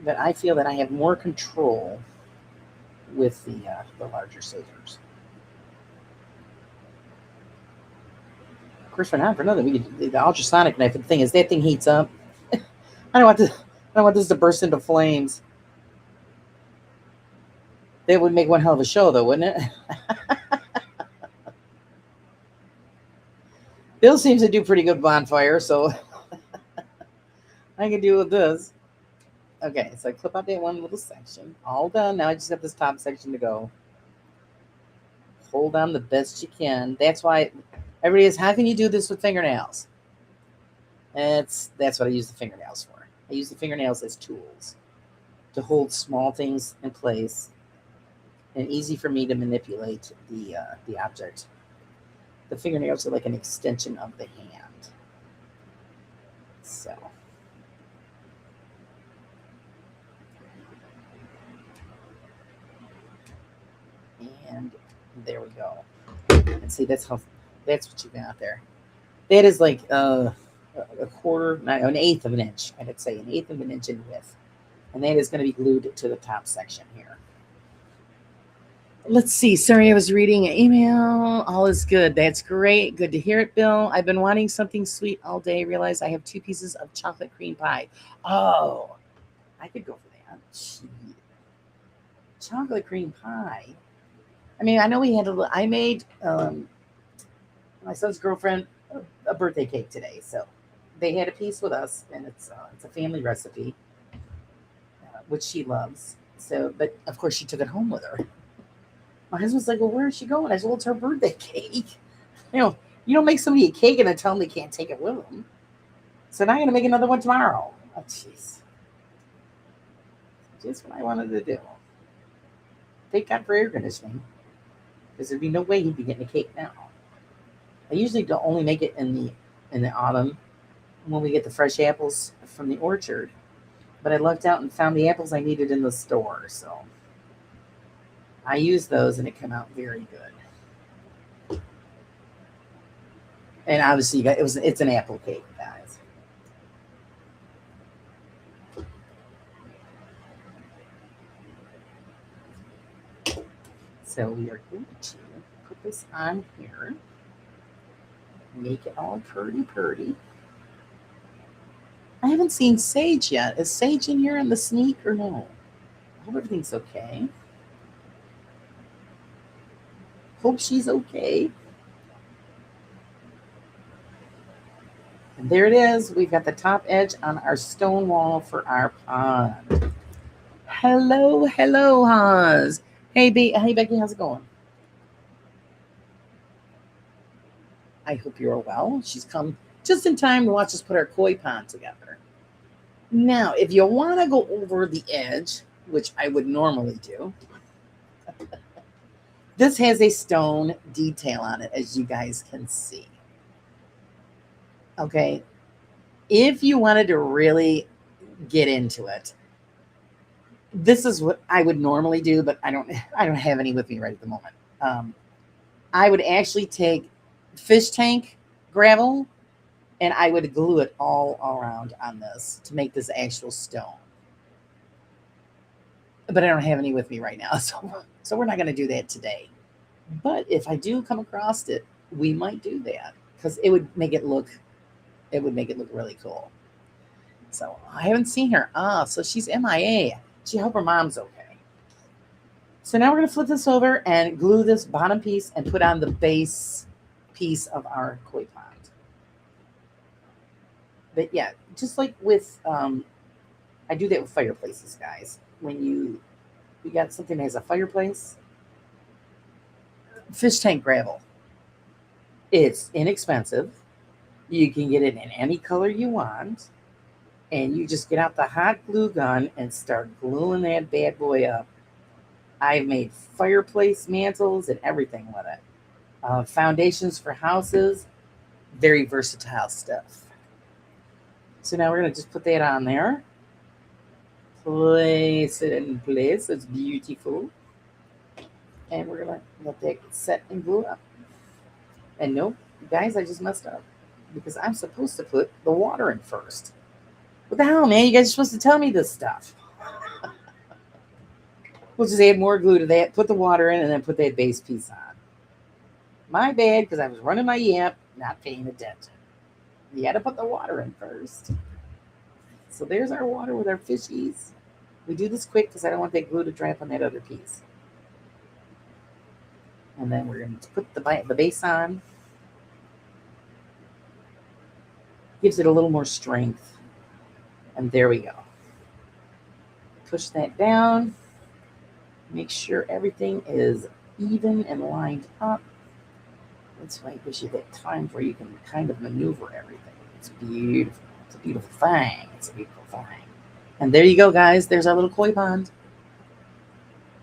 But I feel that I have more control with the larger scissors. Of course, for now, for another, we could the ultrasonic knife. The thing is, that thing heats up. I don't want this. I don't want this to burst into flames. That would make one hell of a show, though, wouldn't it? Bill seems to do pretty good bonfire, so I can deal with this. Okay, so I clip out that one little section. All done. Now I just have this top section to go. Hold on the best you can. That's why everybody is, how can you do this with fingernails? That's what I use the fingernails for. I use the fingernails as tools to hold small things in place and easy for me to manipulate the object. The fingernails are like an extension of the hand. So. And there we go. And see, that's what you got there. That is like a quarter, an eighth of an inch. I'd say an eighth of an inch in width. And that is going to be glued to the top section here. Let's see. Sorry, I was reading an email. All is good. That's great. Good to hear it, Bill. I've been wanting something sweet all day. Realize I have 2 pieces of chocolate cream pie. Oh, I could go for that. Gee. Chocolate cream pie. I mean, I know we had I made my son's girlfriend a birthday cake today, so they had a piece with us, and it's a family recipe, which she loves. So, but of course, she took it home with her. My husband's like, "Well, where is she going?" I said, "Well, it's her birthday cake. You don't make somebody a cake and then tell them they can't take it with them." So now I'm gonna make another one tomorrow. Oh, jeez, just what I wanted to do. Thank God for air conditioning, because there'd be no way he'd be getting a cake now. I usually don't only make it in the autumn when we get the fresh apples from the orchard, but I lucked out and found the apples I needed in the store, so I used those and it came out very good. And obviously, it's an apple cake, guys. So we are going to put this on here. Make it all purdy. I haven't seen Sage yet. Is Sage in here in the sneak or no? I hope everything's okay. Hope she's okay. And there it is. We've got the top edge on our stone wall for our pond. Hello, Hans. Hey, Becky, how's it going? I hope you're well. She's come just in time to watch us put our koi pond together. Now, if you want to go over the edge, which I would normally do, this has a stone detail on it, as you guys can see. Okay. If you wanted to really get into it, this is what I would normally do, but I don't have any with me right at the moment. I would actually take fish tank gravel and I would glue it all around on this to make this actual stone. But I don't have any with me right now, so we're not going to do that today. But if I do come across it, we might do that because it would make it look really cool. So I haven't seen her. So she's MIA. I hope her mom's okay. So now we're going to flip this over and glue this bottom piece and put on the base piece of our koi pond. But yeah, just like with, I do that with fireplaces, guys. When you got something that has a fireplace, fish tank gravel. It's inexpensive. You can get it in any color you want. And you just get out the hot glue gun and start gluing that bad boy up. I've made fireplace mantles and everything with it. Foundations for houses. Very versatile stuff. So now we're going to just put that on there. Place it in place. It's beautiful. And we're going to let that set and glue up. And nope, guys, I just messed up. because I'm supposed to put the water in first. What the hell, man? You guys are supposed to tell me this stuff. We'll just add more glue to that, put the water in, and then put that base piece on. My bad, because I was running my yap, not paying attention. You got to put the water in first. So there's our water with our fishies. We do this quick because I don't want that glue to dry up on that other piece. And then we're going to put the base on. Gives it a little more strength. And there we go. Push that down. Make sure everything is even and lined up. That's why it gives you that time where you can kind of maneuver everything. It's beautiful. It's a beautiful thing. It's a beautiful thing. And there you go, guys. There's our little koi pond.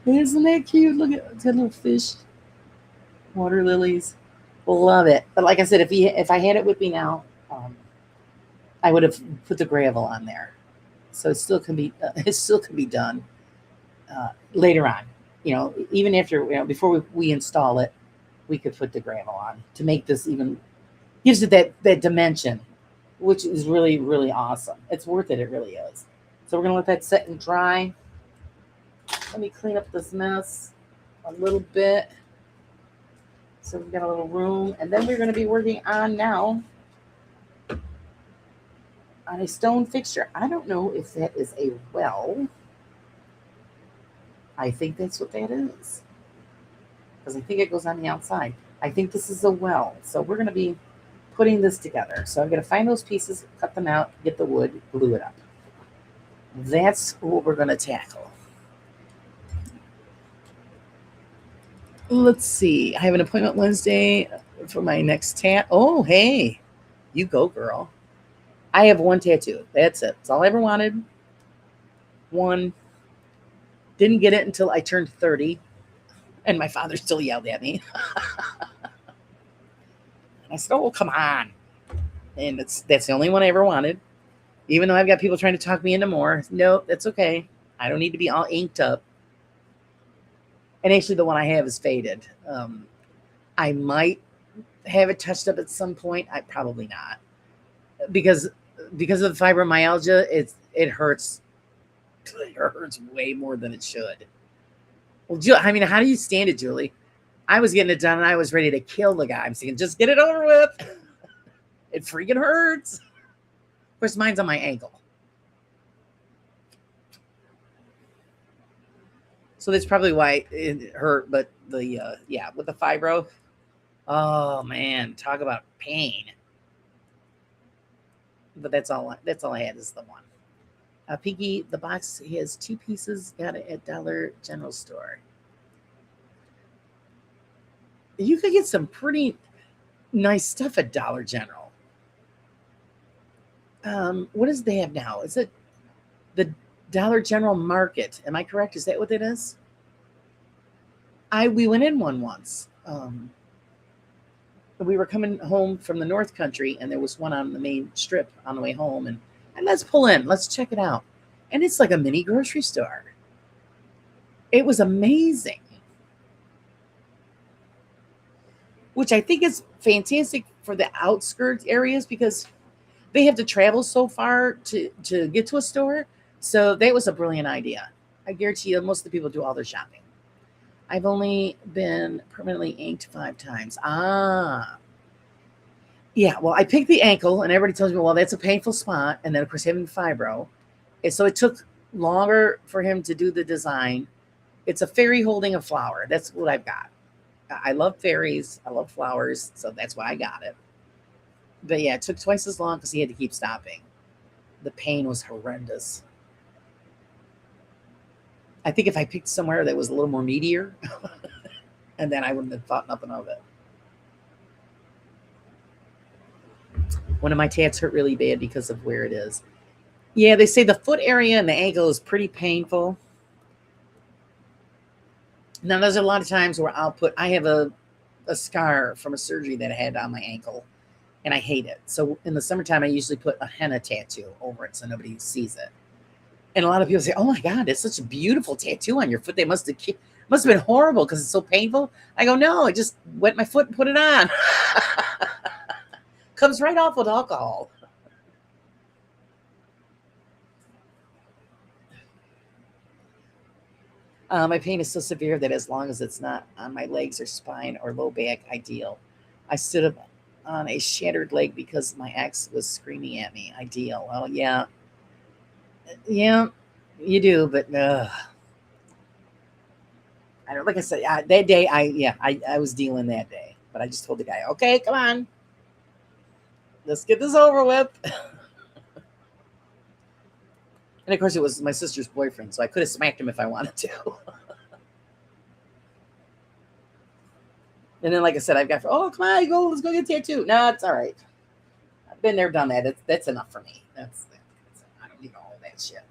Isn't that cute? Look at that little fish. Water lilies. Love it. But like I said, if I had it with me now, I would have put the gravel on there. So it still can be done later on. Even after before we install it, we could put the gravel on to make this even gives it that dimension, which is really, really awesome. It's worth it. It really is. So we're gonna let that set and dry. Let me clean up this mess a little bit. So we've got a little room, and then we're going to be working on now on a stone fixture. I don't know if that is a well. I think that's what that is, because I think it goes on the outside. I think this is a well. So we're going to be putting this together. So I'm going to find those pieces, cut them out, get the wood, glue it up. That's what we're going to tackle. Let's see. I have an appointment Wednesday for my next tat. Oh, hey, you go, girl. I have one tattoo. That's it. That's all I ever wanted. One. Didn't get it until I turned 30, and my father still yelled at me. I said, "Oh, come on!" And that's the only one I ever wanted. Even though I've got people trying to talk me into more. Nope, that's okay. I don't need to be all inked up. And actually, the one I have is faded. I might have it touched up at some point. I probably not, because of the fibromyalgia. It hurts. It hurts way more than it should. Well, I mean, how do you stand it, Julie? I was getting it done, and I was ready to kill the guy. I'm thinking, just get it over with. It freaking hurts. Of course, mine's on my ankle. So that's probably why it hurt. But with the fibro, oh man, talk about pain. But that's all I had is the one. Pinky, the box has 2 pieces. Got it at Dollar General store. You could get some pretty nice stuff at Dollar General. What does they have now? Is it the Dollar General Market? Am I correct? Is that what it is? We went in one once. We were coming home from the North Country, and there was one on the main strip on the way home, and let's pull in. Let's check it out. And it's like a mini grocery store. It was amazing. Which I think is fantastic for the outskirts areas, because they have to travel so far to get to a store. So that was a brilliant idea. I guarantee you most of the people do all their shopping. I've only been permanently inked 5 times. Yeah, well, I picked the ankle, and everybody tells me, well, that's a painful spot. And then, of course, having fibro. And so it took longer for him to do the design. It's a fairy holding a flower. That's what I've got. I love fairies. I love flowers. So that's why I got it. But yeah, it took twice as long because he had to keep stopping. The pain was horrendous. I think if I picked somewhere that was a little more meatier, and then I wouldn't have thought nothing of it. One of my tats hurt really bad because of where it is. Yeah, they say the foot area and the ankle is pretty painful. Now, there's a lot of times where I have a scar from a surgery that I had on my ankle, and I hate it. So in the summertime, I usually put a henna tattoo over it so nobody sees it. And a lot of people say, "Oh my God, it's such a beautiful tattoo on your foot. They must have been horrible because it's so painful." I go, "No, I just wet my foot and put it on." Comes right off with alcohol. My pain is so severe that as long as it's not on my legs or spine or low back, ideal. I stood up on a shattered leg because my ex was screaming at me. Ideal. Well, yeah, yeah, you do, but I don't. Like I said, that day, I was dealing that day, but I just told the guy, okay, come on, let's get this over with. And of course, it was my sister's boyfriend, so I could have smacked him if I wanted to. And then, like I said, I've got, oh, come on, let's go get a tattoo. No, it's all right. I've been there, done that. That's enough for me. I don't need all of that shit.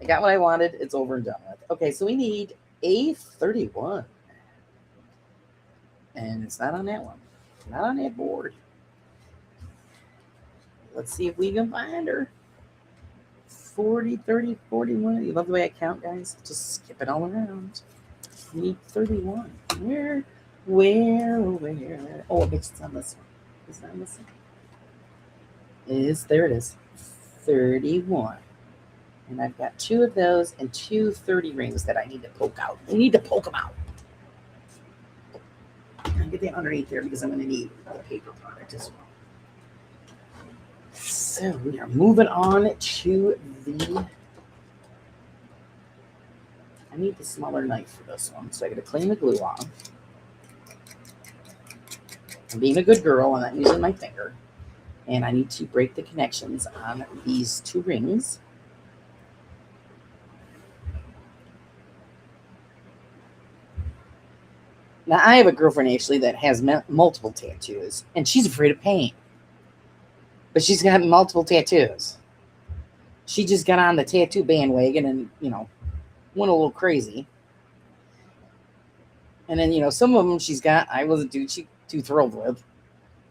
I got what I wanted. It's over and done with. Okay, so we need A31. And it's not on that one. Not on that board. Let's see if we can find her. 40, 30, 41. You love the way I count, guys? Just skip it all around. We need 31. Where? Oh, I bet it's on this one. Is it on this one? There it is. 31. And I've got 2 of those and 2 30 rings that I need to poke out. We need to poke them out. I'll get that underneath there because I'm going to need the paper product as well. So we are moving on to I need the smaller knife for this one. So I got to clean the glue off. I'm being a good girl. I'm not using my finger. And I need to break the connections on these 2 rings. Now, I have a girlfriend, actually, that has multiple tattoos, and she's afraid of pain. But she's got multiple tattoos. She just got on the tattoo bandwagon and, went a little crazy. And then, some of them she's got, I wasn't too thrilled with.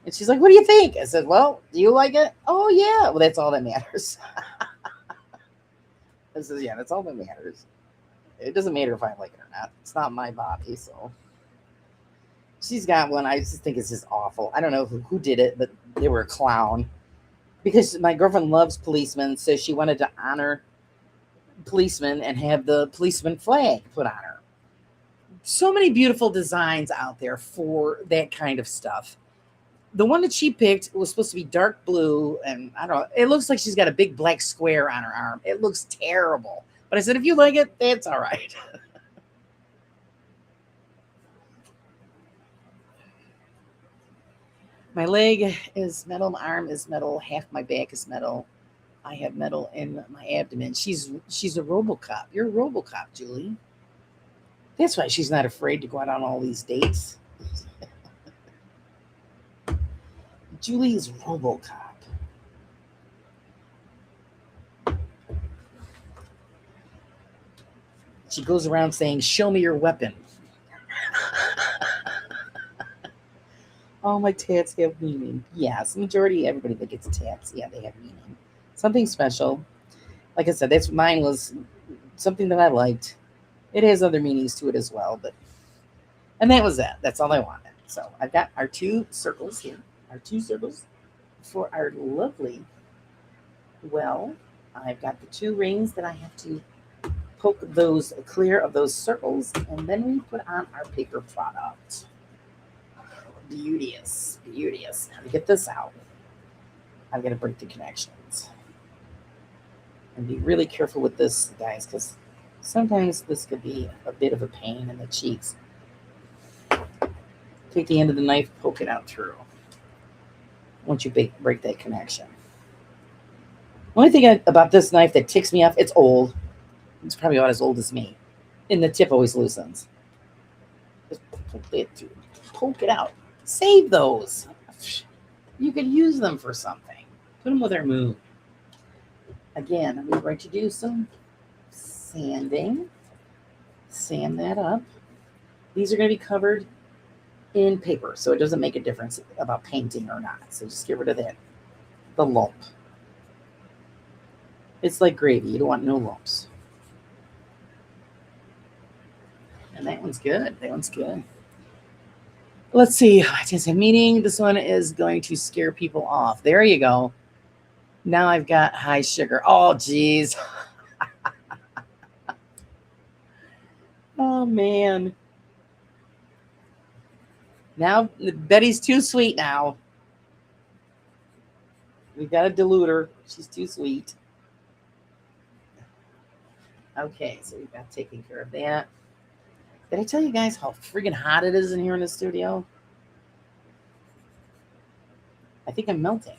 And she's like, what do you think? I said, well, do you like it? Oh, yeah. Well, that's all that matters. I said, yeah, that's all that matters. It doesn't matter if I like it or not. It's not my body, so. She's got one. I just think it's just awful. I don't know who did it, but they were a clown. Because my girlfriend loves policemen, so she wanted to honor policemen and have the policeman flag put on her. So many beautiful designs out there for that kind of stuff. The one that she picked was supposed to be dark blue, and I don't know. It looks like she's got a big black square on her arm. It looks terrible. But I said, if you like it, that's all right. My leg is metal. My arm is metal. Half my back is metal. I have metal in my abdomen. She's a RoboCop. You're a RoboCop, Julie. That's why she's not afraid to go out on all these dates. Julie is RoboCop. She goes around saying, show me your weapon. All my tats have meaning. Yes, the majority, everybody that gets tats, yeah, they have meaning. Something special. Like I said, mine was something that I liked. It has other meanings to it as well, and that was that. That's all I wanted. So I've got our 2 circles here. Our 2 circles for our lovely well. I've got the 2 rings that I have to poke those clear of those circles, and then we put on our paper product. Beauteous. Now to get this out, I'm going to break the connections. And be really careful with this, guys, because sometimes this could be a bit of a pain in the cheeks. Take the end of the knife, poke it out through. Once you break that connection. Only thing about this knife that ticks me off, it's old. It's probably about as old as me. And the tip always loosens. Just poke it out. Save those. You could use them for something. Put them with our moon. Again, we're going to do some sanding. Sand that up. These are going to be covered in paper, so it doesn't make a difference about painting or not. So just get rid of that. The lump. It's like gravy. You don't want no lumps. And that one's good. Let's see. It's a meeting. This one is going to scare people off. There you go. Now I've got high sugar. Oh, geez. Oh, man. Now Betty's too sweet now. We've got to dilute her. She's too sweet. Okay, so we've got taking care of that. Did I tell you guys how freaking hot it is in here in the studio? I think I'm melting.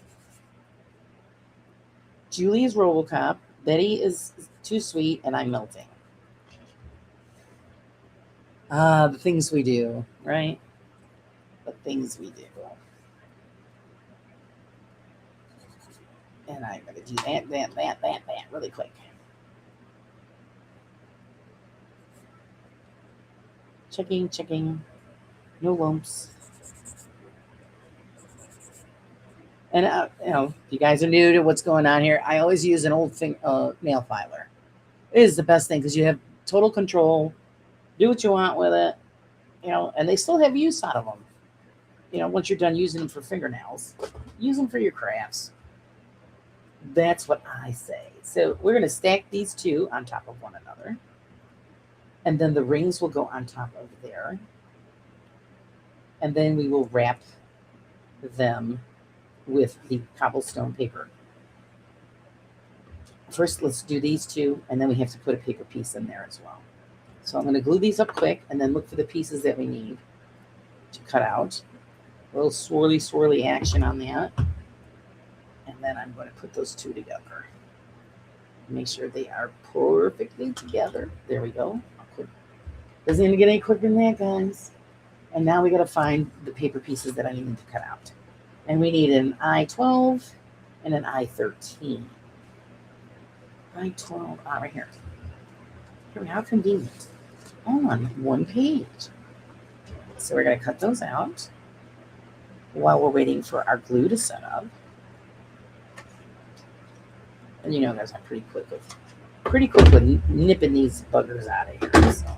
Julie is Robocop. Betty is too sweet, and I'm melting. The things we do, right? The things we do. And I'm going to do that really quick. Checking. No lumps. And, if you guys are new to what's going on here, I always use an old nail filer. It is the best thing because you have total control. Do what you want with it, and they still have use out of them. Once you're done using them for fingernails, use them for your crafts. That's what I say. So we're going to stack these two on top of one another. And then the rings will go on top of there. And then we will wrap them with the cobblestone paper. First, let's do these two, and then we have to put a paper piece in there as well. So I'm going to glue these up quick and then look for the pieces that we need to cut out. A little swirly action on that. And then I'm going to put those two together. Make sure they are perfectly together. There we go. Doesn't even get any quicker than that, guys. And now we got to find the paper pieces that I need to cut out. And we need an I-12 and an I-13. I-12, right here. How convenient. On one page. So we're going to cut those out while we're waiting for our glue to set up. And guys, I'm pretty quick with nipping these buggers out of here. So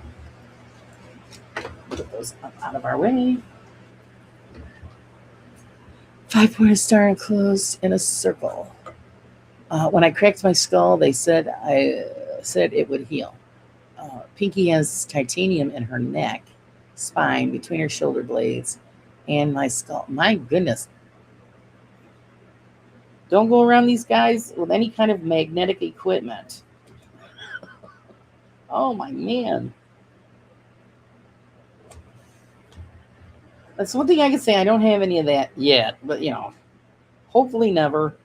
put those up out of our way. 5-pointed star enclosed in a circle. When I cracked my skull, they said it would heal. Pinky has titanium in her neck, spine, between her shoulder blades, and my skull. My goodness. Don't go around these guys with any kind of magnetic equipment. Oh, my man. That's one thing I can say. I don't have any of that yet, but, hopefully never.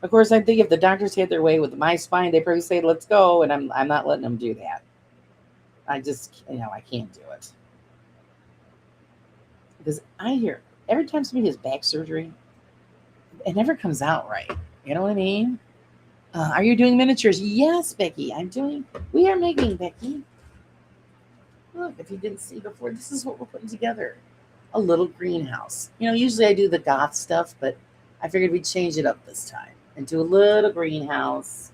Of course, I think if the doctors had their way with my spine, they probably say, let's go, and I'm not letting them do that. I just, I can't do it. Because I hear, every time somebody has back surgery, it never comes out right. You know what I mean? Are you doing miniatures? Yes, Becky, we are making, Becky. Look, if you didn't see before, this is what we're putting together. A little greenhouse. Usually I do the goth stuff, but I figured we'd change it up this time and do a little greenhouse.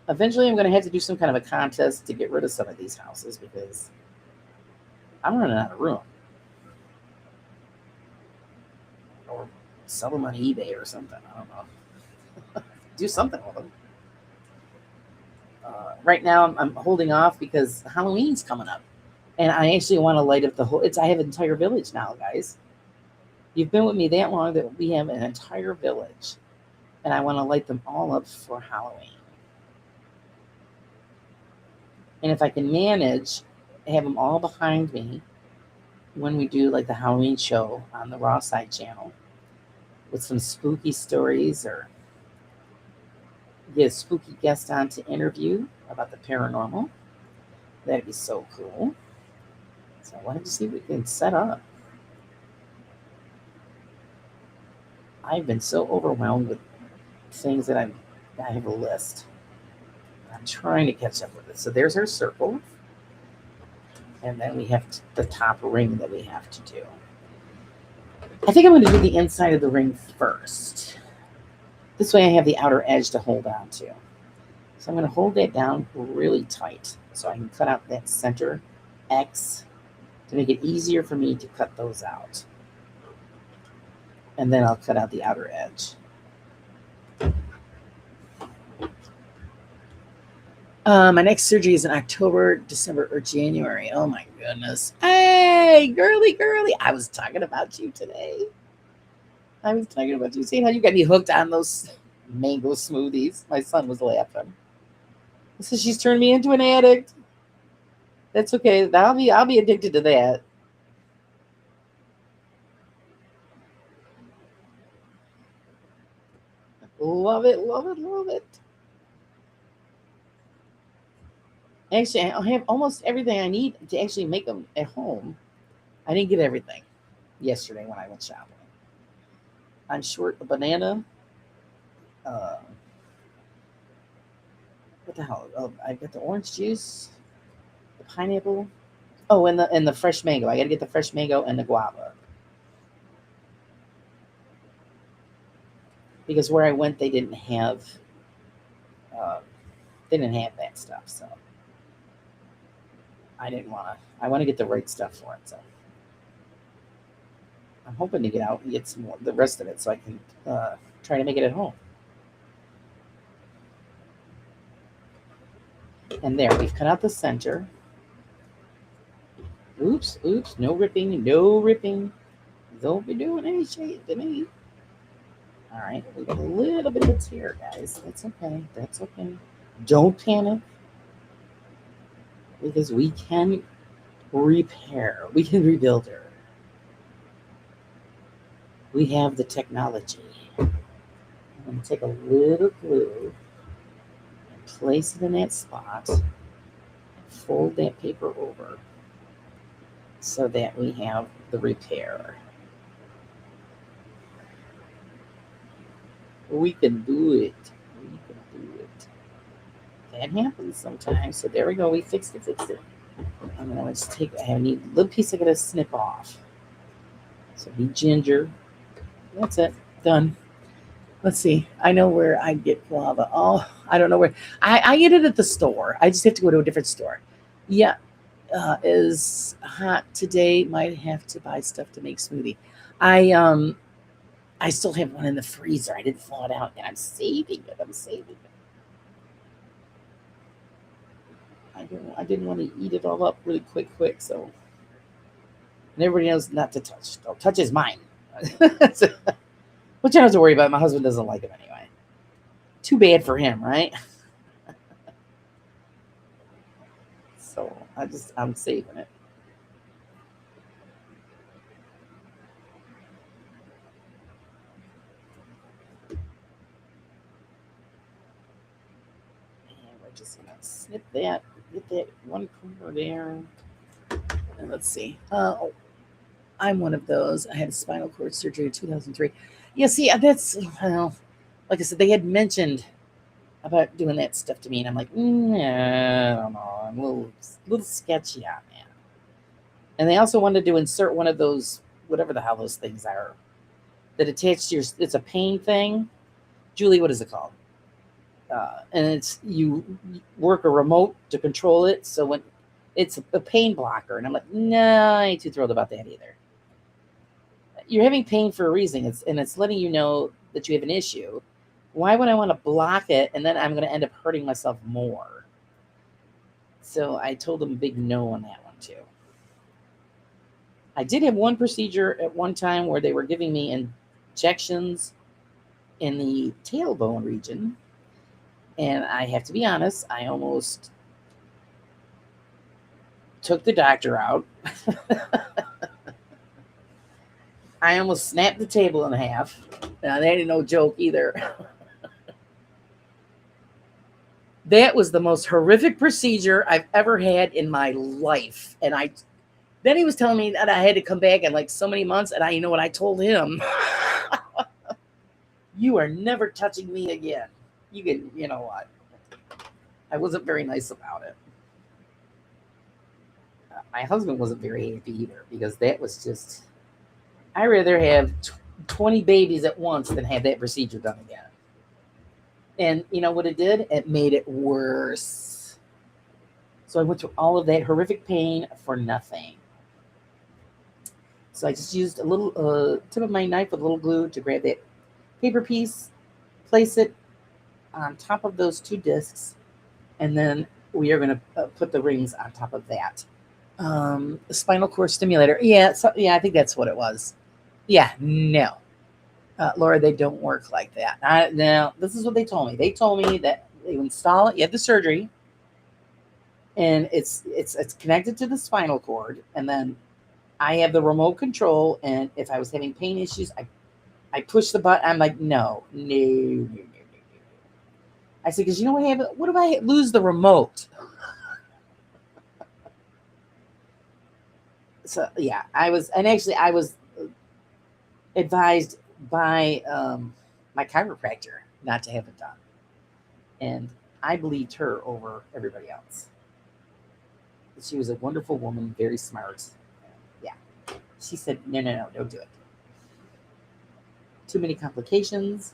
Eventually, I'm going to have to do some kind of a contest to get rid of some of these houses because I'm running out of room. Or sell them on eBay or something. I don't know. Do something with them. Right now, I'm holding off because Halloween's coming up. And I actually want to light up the whole... I have an entire village now, guys. You've been with me that long that we have an entire village. And I want to light them all up for Halloween. And if I can manage, have them all behind me when we do like the Halloween show on the Raw Side channel with some spooky stories or get a spooky guest on to interview about the paranormal. That'd be so cool. So I wanted to see if we can set up. I've been so overwhelmed with things that I have a list. I'm trying to catch up with it. So there's our circle. And then we have the top ring that we have to do. I think I'm going to do the inside of the ring first. This way I have the outer edge to hold on to. So I'm going to hold that down really tight. So I can cut out that center X to make it easier for me to cut those out. And then I'll cut out the outer edge. My next surgery is in October, December, or January. Oh my goodness. Hey, girly. I was talking about you today. I was talking about you saying how you got me hooked on those mango smoothies. My son was laughing. He says she's turned me into an addict. That's okay. I'll be addicted to that. Love it. Actually, I have almost everything I need to actually make them at home. I didn't get everything yesterday when I went shopping. I'm short a banana. What the hell? Oh, I got the orange juice, the pineapple. Oh, and the fresh mango. I got to get the fresh mango and the guava. Because where I went, they didn't have that stuff. So I didn't want to. I want to get the right stuff for it. So I'm hoping to get out and get some more, the rest of it, so I can try to make it at home. And there, we've cut out the center. Oops, no ripping. Don't be doing any shade to me. All right, we got a little bit of a tear, guys. That's okay. Don't panic, because we can repair. We can rebuild her. We have the technology. I'm going to take a little glue and place it in that spot and fold that paper over so that we have the repair. We can do it. That happens sometimes. So there we go. We fixed it. I'm going to just take, I need a little piece I got to snip off. So be ginger. That's it. Done. Let's see. I know where I get guava. Oh, I don't know where. I get it at the store. I just have to go to a different store. Yeah. Is hot today. Might have to buy stuff to make smoothie. I still have one in the freezer. I didn't thaw it out, and I'm saving it. I didn't want to eat it all up really quick. So, and everybody knows not to touch. Don't touch is mine. Which I don't have to worry about. My husband doesn't like them anyway. Too bad for him, right? So I'm saving it. And we're just gonna snip that, get that one corner there. And let's see. I'm one of those. I had a spinal cord surgery in 2003. Yeah, see, that's, well, like I said, they had mentioned about doing that stuff to me, and I'm like, I don't know. I'm a little sketchy on that. And they also wanted to insert one of those, whatever the hell those things are, that attach to your, it's a pain thing. Julie, what is it called? And it's, you work a remote to control it. So when it's a pain blocker, and I'm like, no, I ain't too thrilled about that either. You're having pain for a reason. It's letting you know that you have an issue. Why would I want to block it, and then I'm going to end up hurting myself more? So I told them a big no on that one too. I did have one procedure at one time where they were giving me injections in the tailbone region, and I have to be honest, I almost took the doctor out. I almost snapped the table in half. Now, that ain't no joke either. That was the most horrific procedure I've ever had in my life. And then he was telling me that I had to come back in like so many months. And you know what I told him? You are never touching me again. You know what? I wasn't very nice about it. My husband wasn't very happy either, because that was just, I'd rather have 20 babies at once than have that procedure done again. And you know what it did? It made it worse. So I went through all of that horrific pain for nothing. So I just used a little tip of my knife with a little glue to grab that paper piece, place it on top of those two discs, and then we are going to put the rings on top of that. Spinal cord stimulator. Yeah, I think that's what it was. Yeah, no. Laura, they don't work like that. Now, this is what they told me. They told me that they install it, you have the surgery, and it's connected to the spinal cord, and then I have the remote control, and if I was having pain issues, I push the button. I'm like, no. I said, because you know what happened? What if I lose the remote? So yeah, I was advised by my chiropractor not to have it done, and I believed her over everybody else. She was a wonderful woman, very smart. Yeah, she said, no, don't do it. Too many complications.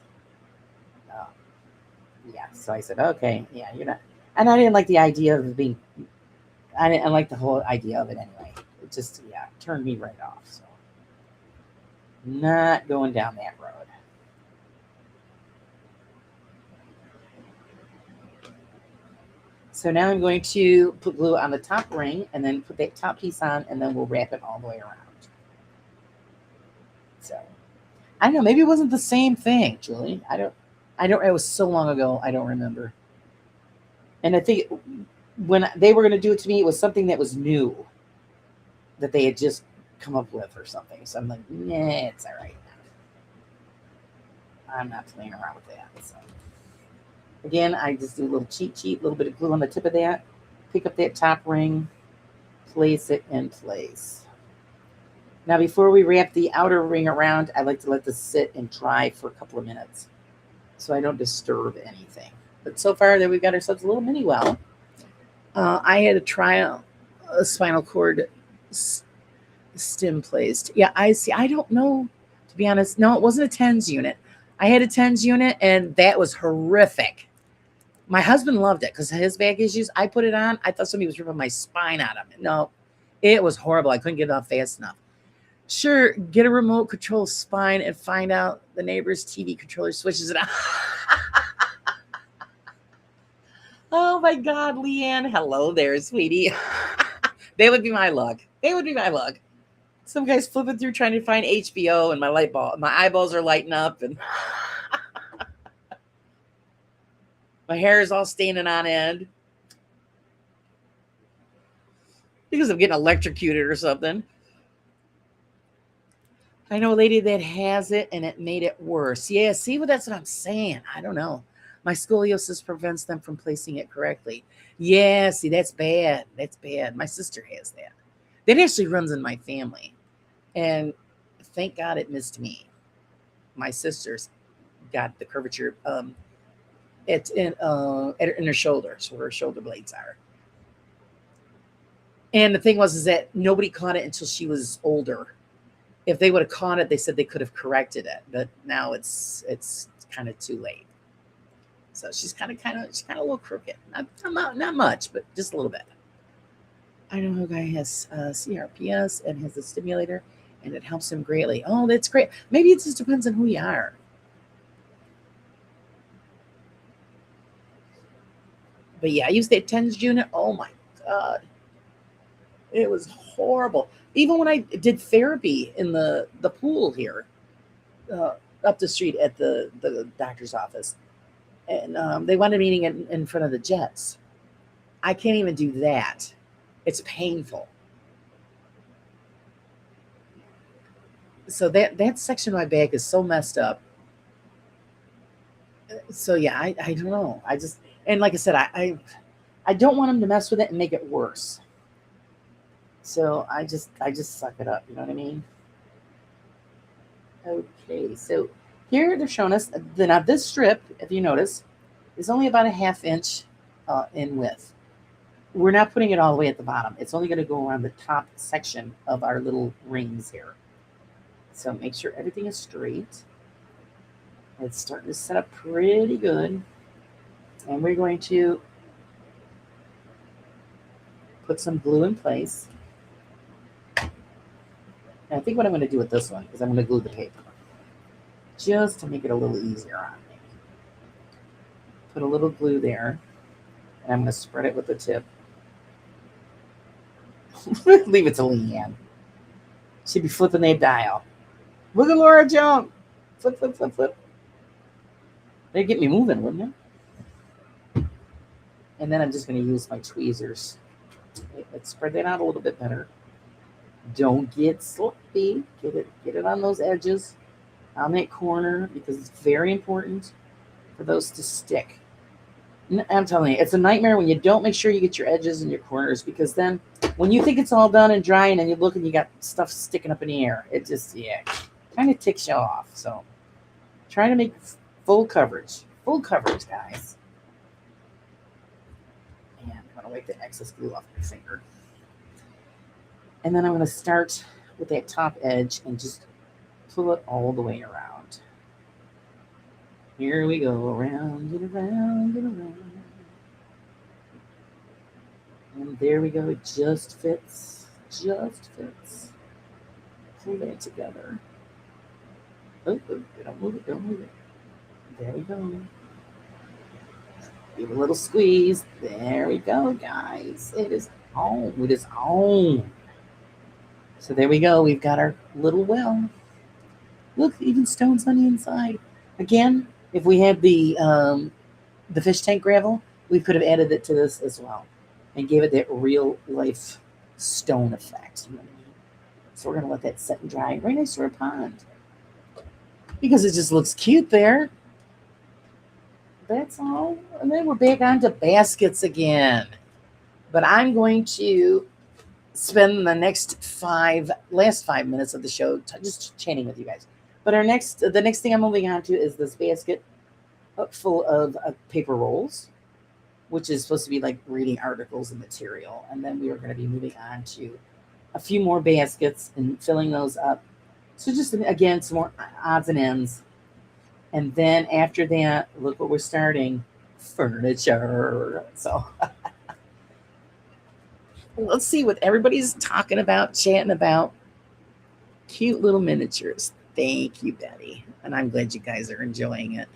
Yeah, so I said, okay, yeah, you're not. And I didn't like the idea of being. I didn't like the whole idea of it anyway. It just turned me right off. So not going down that road. So now I'm going to put glue on the top ring and then put that top piece on, and then we'll wrap it all the way around. So I don't know, maybe it wasn't the same thing, Julie. I don't. It was so long ago. I don't remember. And I think when they were going to do it to me, it was something that was new that they had just come up with or something. So I'm like, nah, it's all right. I'm not playing around with that. So again, I just do a little cheat sheet, a little bit of glue on the tip of that, pick up that top ring, place it in place. Now, before we wrap the outer ring around, I like to let this sit and dry for a couple of minutes so I don't disturb anything. But so far, there we've got ourselves a little mini well. I had to try a spinal cord stim placed. Yeah, I see. I don't know, to be honest. No, it wasn't a TENS unit. I had a TENS unit, and that was horrific. My husband loved it because of his back issues. I put it on. I thought somebody was ripping my spine out of it. No, it was horrible. I couldn't get it off fast enough. Sure, get a remote control spine and find out the neighbor's TV controller switches it on. Oh my God, Leanne. Hello there, sweetie. That would be my luck. Some guy's flipping through trying to find HBO, and my eyeballs are lighting up, and my hair is all standing on end because I'm getting electrocuted or something. I know a lady that has it, and it made it worse. Yeah, see, well, that's what I'm saying. I don't know. My scoliosis prevents them from placing it correctly. Yeah, see, that's bad. That's bad. My sister has that. That actually runs in my family. And thank God it missed me. My sister's got the curvature. It's in her shoulders, where her shoulder blades are. And the thing was, is that nobody caught it until she was older. If they would have caught it, they said they could have corrected it, but now it's kind of too late. So she's kind of a little crooked. Not much, but just a little bit. I know a guy has CRPS and has a stimulator, and it helps him greatly. Oh, that's great. Maybe it just depends on who you are. But yeah, I used that TENS unit. Oh my God. It was horrible. Even when I did therapy in the pool here, up the street at the doctor's office, and they wanted a meeting in front of the Jets. I can't even do that. It's painful. So that section of my back is so messed up. So yeah, I don't know. And like I said, I don't want them to mess with it and make it worse. So I just suck it up. You know what I mean? Okay, so here they're showing us now this strip, if you notice, is only about a ½ inch in width. We're not putting it all the way at the bottom. It's only going to go around the top section of our little rings here. So make sure everything is straight. It's starting to set up pretty good. And we're going to put some glue in place. And I think what I'm going to do with this one is I'm going to glue the paper just to make it a little easier on me. Put a little glue there, and I'm going to spread it with the tip. Leave it to Leanne. She'd be flipping that dial. Look at Laura jump. Flip, flip, flip, flip. They'd get me moving, wouldn't it? And then I'm just going to use my tweezers. Let's spread that out a little bit better. Don't get sloppy. Get it on those edges, on that corner, because it's very important for those to stick. I'm telling you, it's a nightmare when you don't make sure you get your edges and your corners, because then when you think it's all done and dry and then you look and you got stuff sticking up in the air, it just, kind of ticks you off. So try to make full coverage, guys. And I'm going to wipe the excess glue off my finger. And then I'm going to start with that top edge and just pull it all the way around. Here we go, around and around and around. And there we go, it just fits, Pull that together. Oh, don't move it. There we go. Give it a little squeeze. There we go, guys. It is on. So there we go, we've got our little well. Look, even stones on the inside. Again, if we had the fish tank gravel, we could have added it to this as well and gave it that real life stone effect. You know what I mean? So we're going to let that set and dry right next to our pond, because it just looks cute there. That's all. And then we're back onto baskets again. But I'm going to spend the last 5 minutes of the show just chatting with you guys. But the next thing I'm moving on to is this basket full of paper rolls, which is supposed to be like reading articles and material. And then we are going to be moving on to a few more baskets and filling those up. So just, again, some more odds and ends. And then after that, look what we're starting. Furniture. So let's see what everybody's talking about, chatting about. Cute little miniatures. Thank you, Betty. And I'm glad you guys are enjoying it.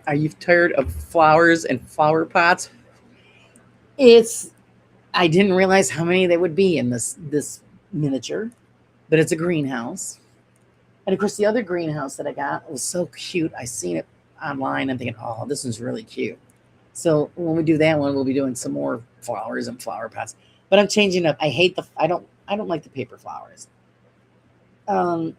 Are you tired of flowers and flower pots? I didn't realize how many there would be in this miniature, but it's a greenhouse. And of course, the other greenhouse that I got was so cute. I seen it online. I'm thinking, oh, this one's really cute. So when we do that one, we'll be doing some more flowers and flower pots. But I'm changing up. I don't like the paper flowers. I don't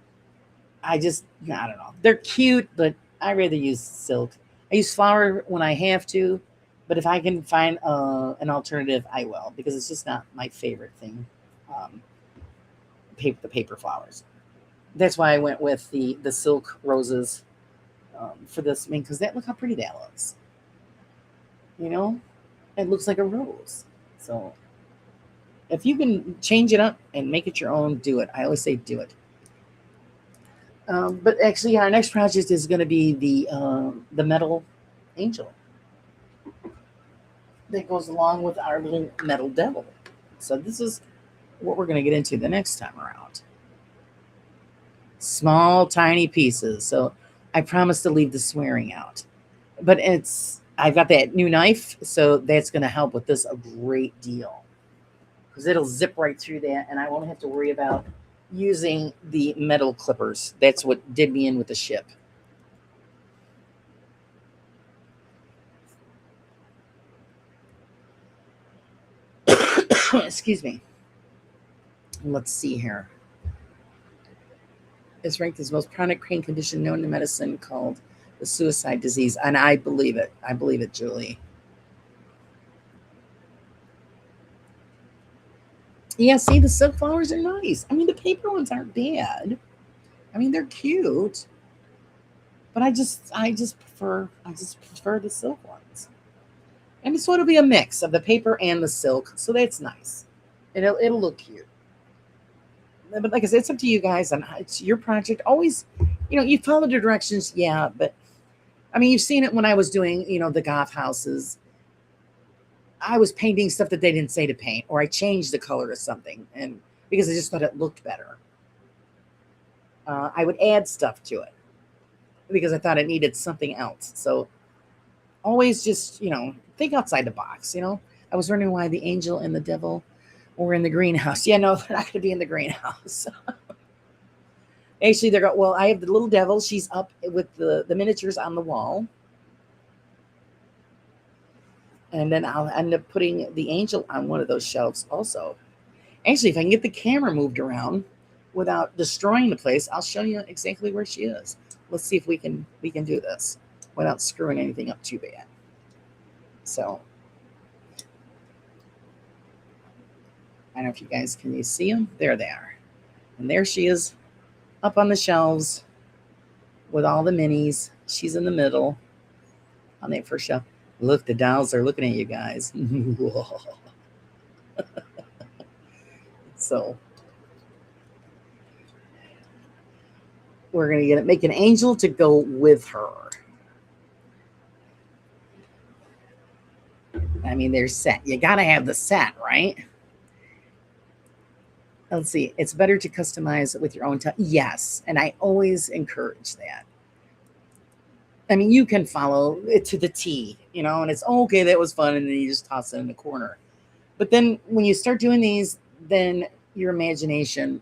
know. They're cute, but I rather use silk. I use flower when I have to, but if I can find an alternative, I will, because it's just not my favorite thing. The paper flowers. That's why I went with the silk roses for this. I mean, because look how pretty that looks. You know, it looks like a rose. So if you can change it up and make it your own, do it. I always say do it. But actually, our next project is going to be the metal angel that goes along with our little metal devil. So this is what we're going to get into the next time around. Small, tiny pieces. So I promise to leave the swearing out. But I've got that new knife, so that's going to help with this a great deal, because it'll zip right through that, and I won't have to worry about using the metal clippers. That's what did me in with the ship. Excuse me. Let's see here. It's ranked as the most chronic pain condition known in medicine, called the suicide disease. And I believe it. I believe it, Julie. Yeah, see, the silk flowers are nice. I mean, the paper ones aren't bad. I mean, they're cute. But I just prefer the silk ones. And so it'll be a mix of the paper and the silk. So that's nice. It'll look cute. But like I said, it's up to you guys, and it's your project. Always You follow the directions, yeah, but I mean, you've seen it when I was doing, the goth houses. I was painting stuff that they didn't say to paint, or I changed the color of something, and because I just thought it looked better, I would add stuff to it because I thought it needed something else. So always just, think outside the box. I was wondering why the angel and the devil were in the greenhouse. Yeah, no, they're not going to be in the greenhouse. Actually, they're going. Well, I have the little devil. She's up with the miniatures on the wall, and then I'll end up putting the angel on one of those shelves also. Actually, if I can get the camera moved around without destroying the place, I'll show you exactly where she is. Let's see if we can do this without screwing anything up too bad. So I don't know if you guys can see them. There they are. And there she is up on the shelves with all the minis. She's in the middle on that first shelf. Look, the dolls are looking at you guys. So we're going to make an angel to go with her. I mean, there's set. You got to have the set, right? Let's see. It's better to customize it with your own time. Yes. And I always encourage that. I mean, you can follow it to the T, and it's okay, that was fun. And then you just toss it in the corner. But then when you start doing these, then your imagination,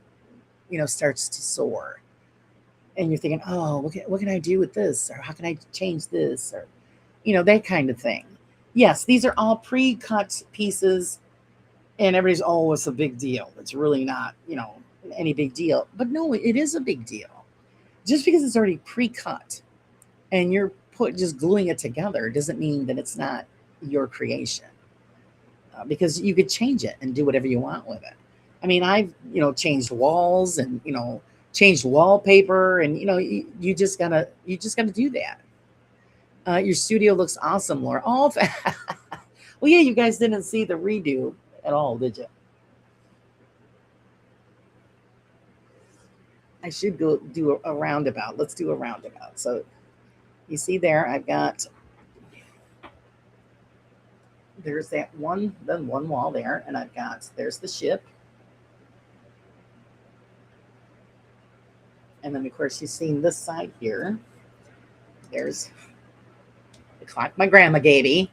starts to soar. And you're thinking, oh, what can I do with this? Or how can I change this? Or, that kind of thing. Yes, these are all pre-cut pieces. And everybody's, oh, it's a big deal. It's really not, any big deal. But no, it is a big deal. Just because it's already pre-cut and you're just gluing it together doesn't mean that it's not your creation. Because you could change it and do whatever you want with it. I mean, I've, changed walls and, changed wallpaper, and, you just gotta do that. Your studio looks awesome, Laura. Well, yeah, you guys didn't see the redo at all, did you? I should go do a roundabout. Let's do a roundabout. So you see there, I've got, there's that one wall there, and there's the ship. And then, of course, you've seen this side here. There's the clock my grandma gave me.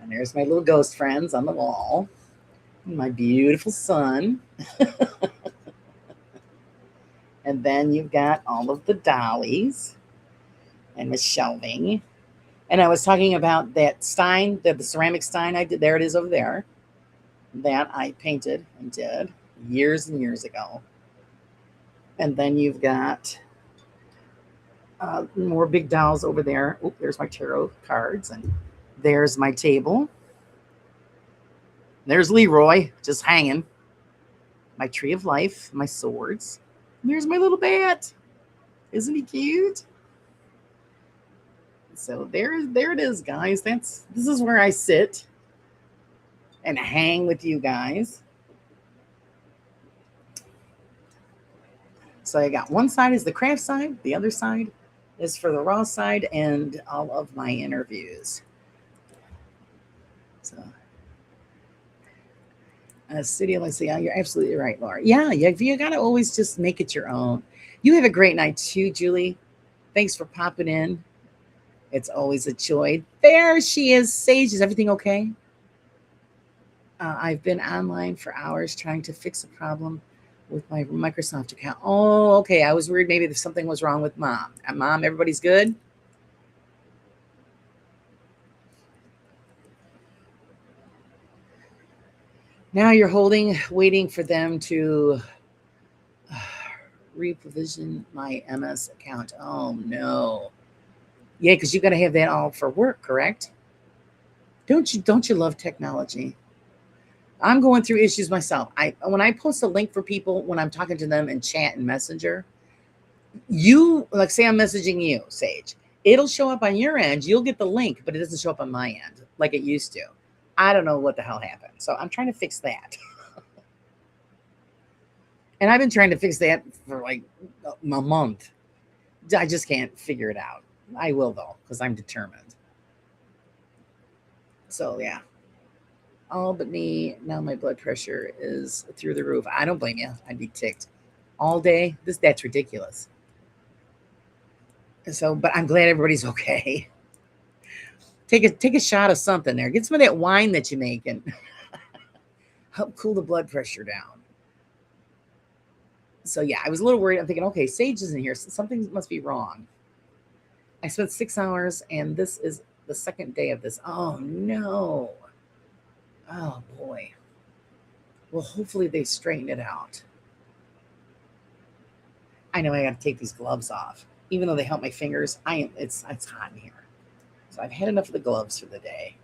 And there's my little ghost friends on the wall. And my beautiful son. And then you've got all of the dollies and the shelving. And I was talking about that stein, the ceramic stein I did. There it is over there. That I painted and did years and years ago. And then you've got more big dolls over there. Oh, there's my tarot cards. And there's my table. There's Leroy just hanging. My tree of life, my swords. And there's my little bat. Isn't he cute? So there it is, guys. This is where I sit and hang with you guys. So I got one side is the craft side, the other side is for the raw side and all of my interviews. So studio, let's see. You're absolutely right, Laura. Yeah, you got to always just make it your own. You have a great night too, Julie. Thanks for popping in. It's always a joy. There she is. Sage, is everything okay? I've been online for hours trying to fix a problem with my Microsoft account. Oh, okay. I was worried maybe if something was wrong with Mom. Mom, everybody's good? Now you're waiting for them to reprovision my MS account. Oh, no. Yeah, because you got to have that all for work, correct? Don't you love technology? I'm going through issues myself. When I post a link for people, when I'm talking to them in chat and Messenger, you, like, say I'm messaging you, Sage, it'll show up on your end. You'll get the link, but it doesn't show up on my end like it used to. I don't know what the hell happened. So I'm trying to fix that. And I've been trying to fix that for like a month. I just can't figure it out. I will though, because I'm determined. So yeah. Albany, now my blood pressure is through the roof. I don't blame you. I'd be ticked all day. That's ridiculous. So, but I'm glad everybody's okay. Take a shot of something there. Get some of that wine that you make and help cool the blood pressure down. So yeah, I was a little worried. I'm thinking, okay, Sage isn't here. So something must be wrong. I spent 6 hours, and this is the second day of this. Oh no. Oh boy. Well, hopefully they straighten it out. I know I got to take these gloves off, even though they help my fingers. It's hot in here, so I've had enough of the gloves for the day.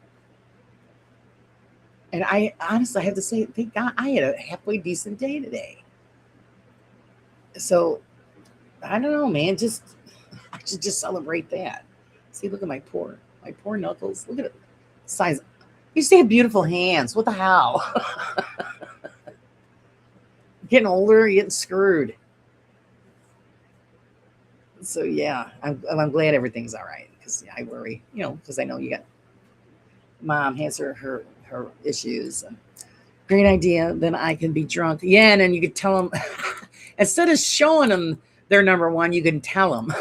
And I honestly, I have to say, thank God I had a halfway decent day today. So I don't know, man. I should just celebrate that. See, look at my poor knuckles. Look at it, size. You used to have beautiful hands. What the hell? Getting older, getting screwed. So yeah, I'm glad everything's all right, because I worry, because I know you got mom has her issues. Great idea. Then I can be drunk. Yeah, and then you could tell them instead of showing them their number one, you can tell them.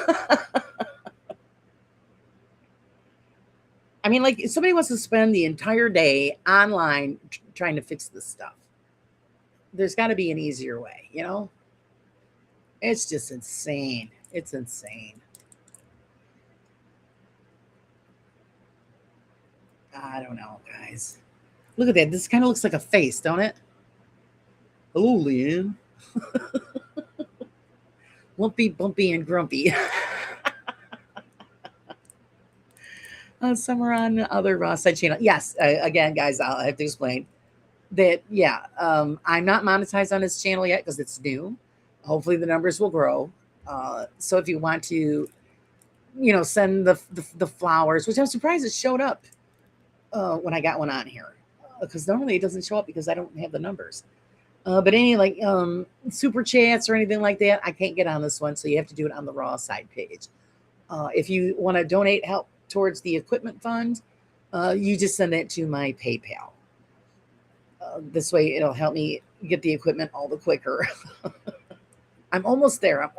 I mean, like, if somebody wants to spend the entire day online trying to fix this stuff, there's got to be an easier way, It's just insane. It's insane. I don't know, guys. Look at that. This kind of looks like a face, don't it? Hello, Leanne. Lumpy, bumpy, and grumpy. Somewhere on the other Ross side channel. Yes, again, guys, I'll have to explain that. Yeah, I'm not monetized on this channel yet because it's new. Hopefully, the numbers will grow. So if you want to, send the flowers, which I'm surprised it showed up when I got one on here, because normally it doesn't show up because I don't have the numbers. But any super chats or anything like that, I can't get on this one, so you have to do it on the Raw side page. If you want to donate help towards the equipment fund, you just send that to my PayPal. This way, it'll help me get the equipment all the quicker. I'm almost there.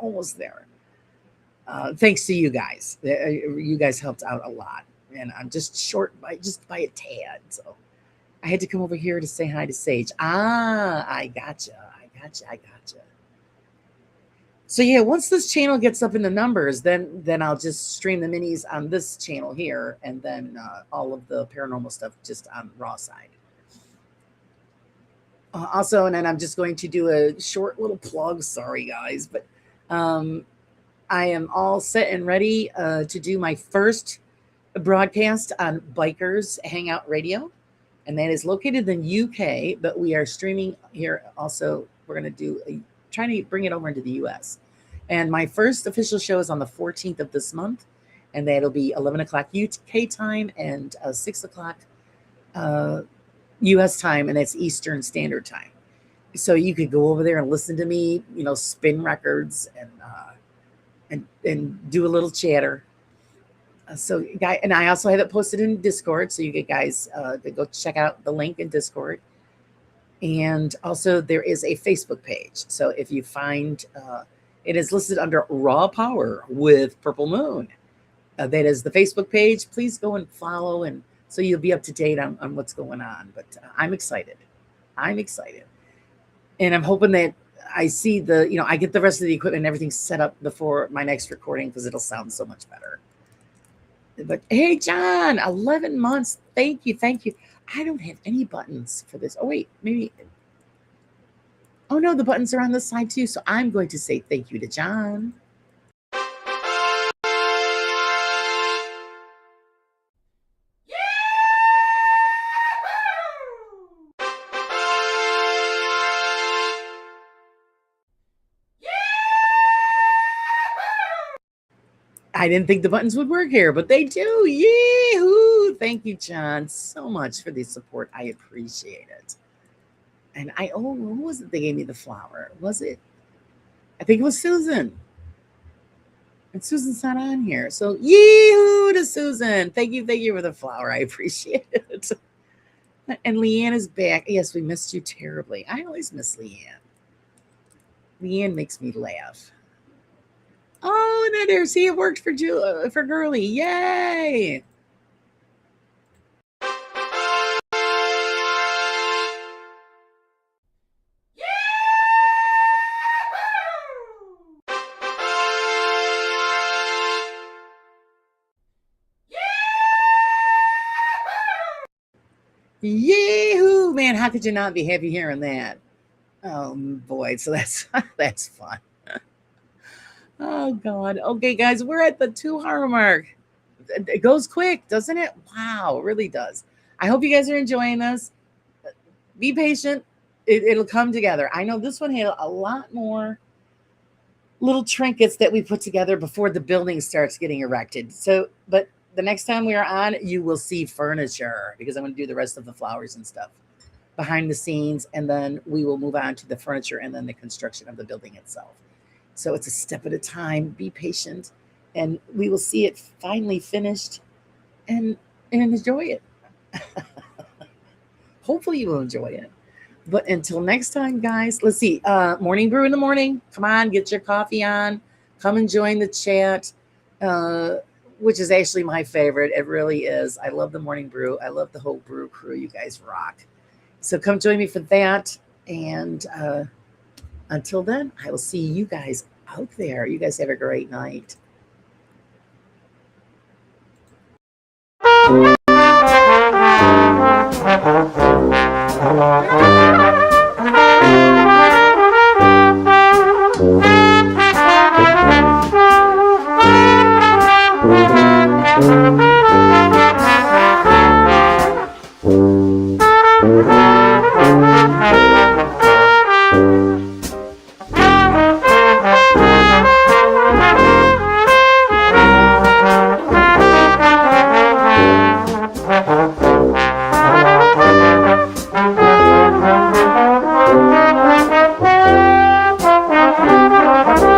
Thanks to you guys. You guys helped out a lot, and I'm just short by a tad. So I had to come over here to say hi to Sage. I gotcha. So yeah, once this channel gets up in the numbers, then I'll just stream the minis on this channel here, and then all of the paranormal stuff just on Raw side. Also, and then I'm just going to do a short little plug. Sorry, guys, but I am all set and ready to do my first broadcast on Bikers Hangout Radio, and that is located in the UK, but we are streaming here also. We're going to trying to bring it over into the US. And my first official show is on the 14th of this month, and that'll be 11 o'clock UK time and 6 o'clock US time, and that's Eastern Standard Time. So you could go over there and listen to me, spin records and do a little chatter. So, and I also have it posted in Discord, so you guys go check out the link in Discord. And also, there is a Facebook page. So if you find it is listed under Raw Power with Purple Moon, that is the Facebook page. Please go and follow, and so you'll be up to date on what's going on. But I'm excited. And I'm hoping that I see I get the rest of the equipment and everything set up before my next recording, because it'll sound so much better. But hey, John, 11 months. Thank you. I don't have any buttons for this. Oh, wait, maybe. Oh, no, the buttons are on this side too. So I'm going to say thank you to John. I didn't think the buttons would work here, but they do. Yee-hoo! Thank you, John, so much for the support. I appreciate it. And who was it that gave me the flower? Was it I think it was Susan. And Susan's not on here. So yee-hoo to Susan. Thank you for the flower. I appreciate it. And Leanne is back. Yes, we missed you terribly. I always miss Leanne. Leanne makes me laugh. Oh, and there, see, it worked for Girly. Yay! Yee-hoo, man! How could you not be happy hearing that? Oh boy, so that's that's fun. Oh God. Okay, guys, we're at the 2 hour mark. It goes quick, doesn't it? Wow, it really does. I hope you guys are enjoying this. Be patient. It'll come together. I know this one had a lot more little trinkets that we put together before the building starts getting erected. So, but the next time we are on, you will see furniture because I'm going to do the rest of the flowers and stuff behind the scenes. And then we will move on to the furniture and then the construction of the building itself. So it's a step at a time. Be patient, and we will see it finally finished and enjoy it. Hopefully you will enjoy it. But until next time, guys, let's see. Morning brew in the morning. Come on, get your coffee on. Come and join the chat, which is actually my favorite. It really is. I love the morning brew. I love the whole brew crew. You guys rock. So come join me for that. And until then, I will see you guys out there. You guys have a great night.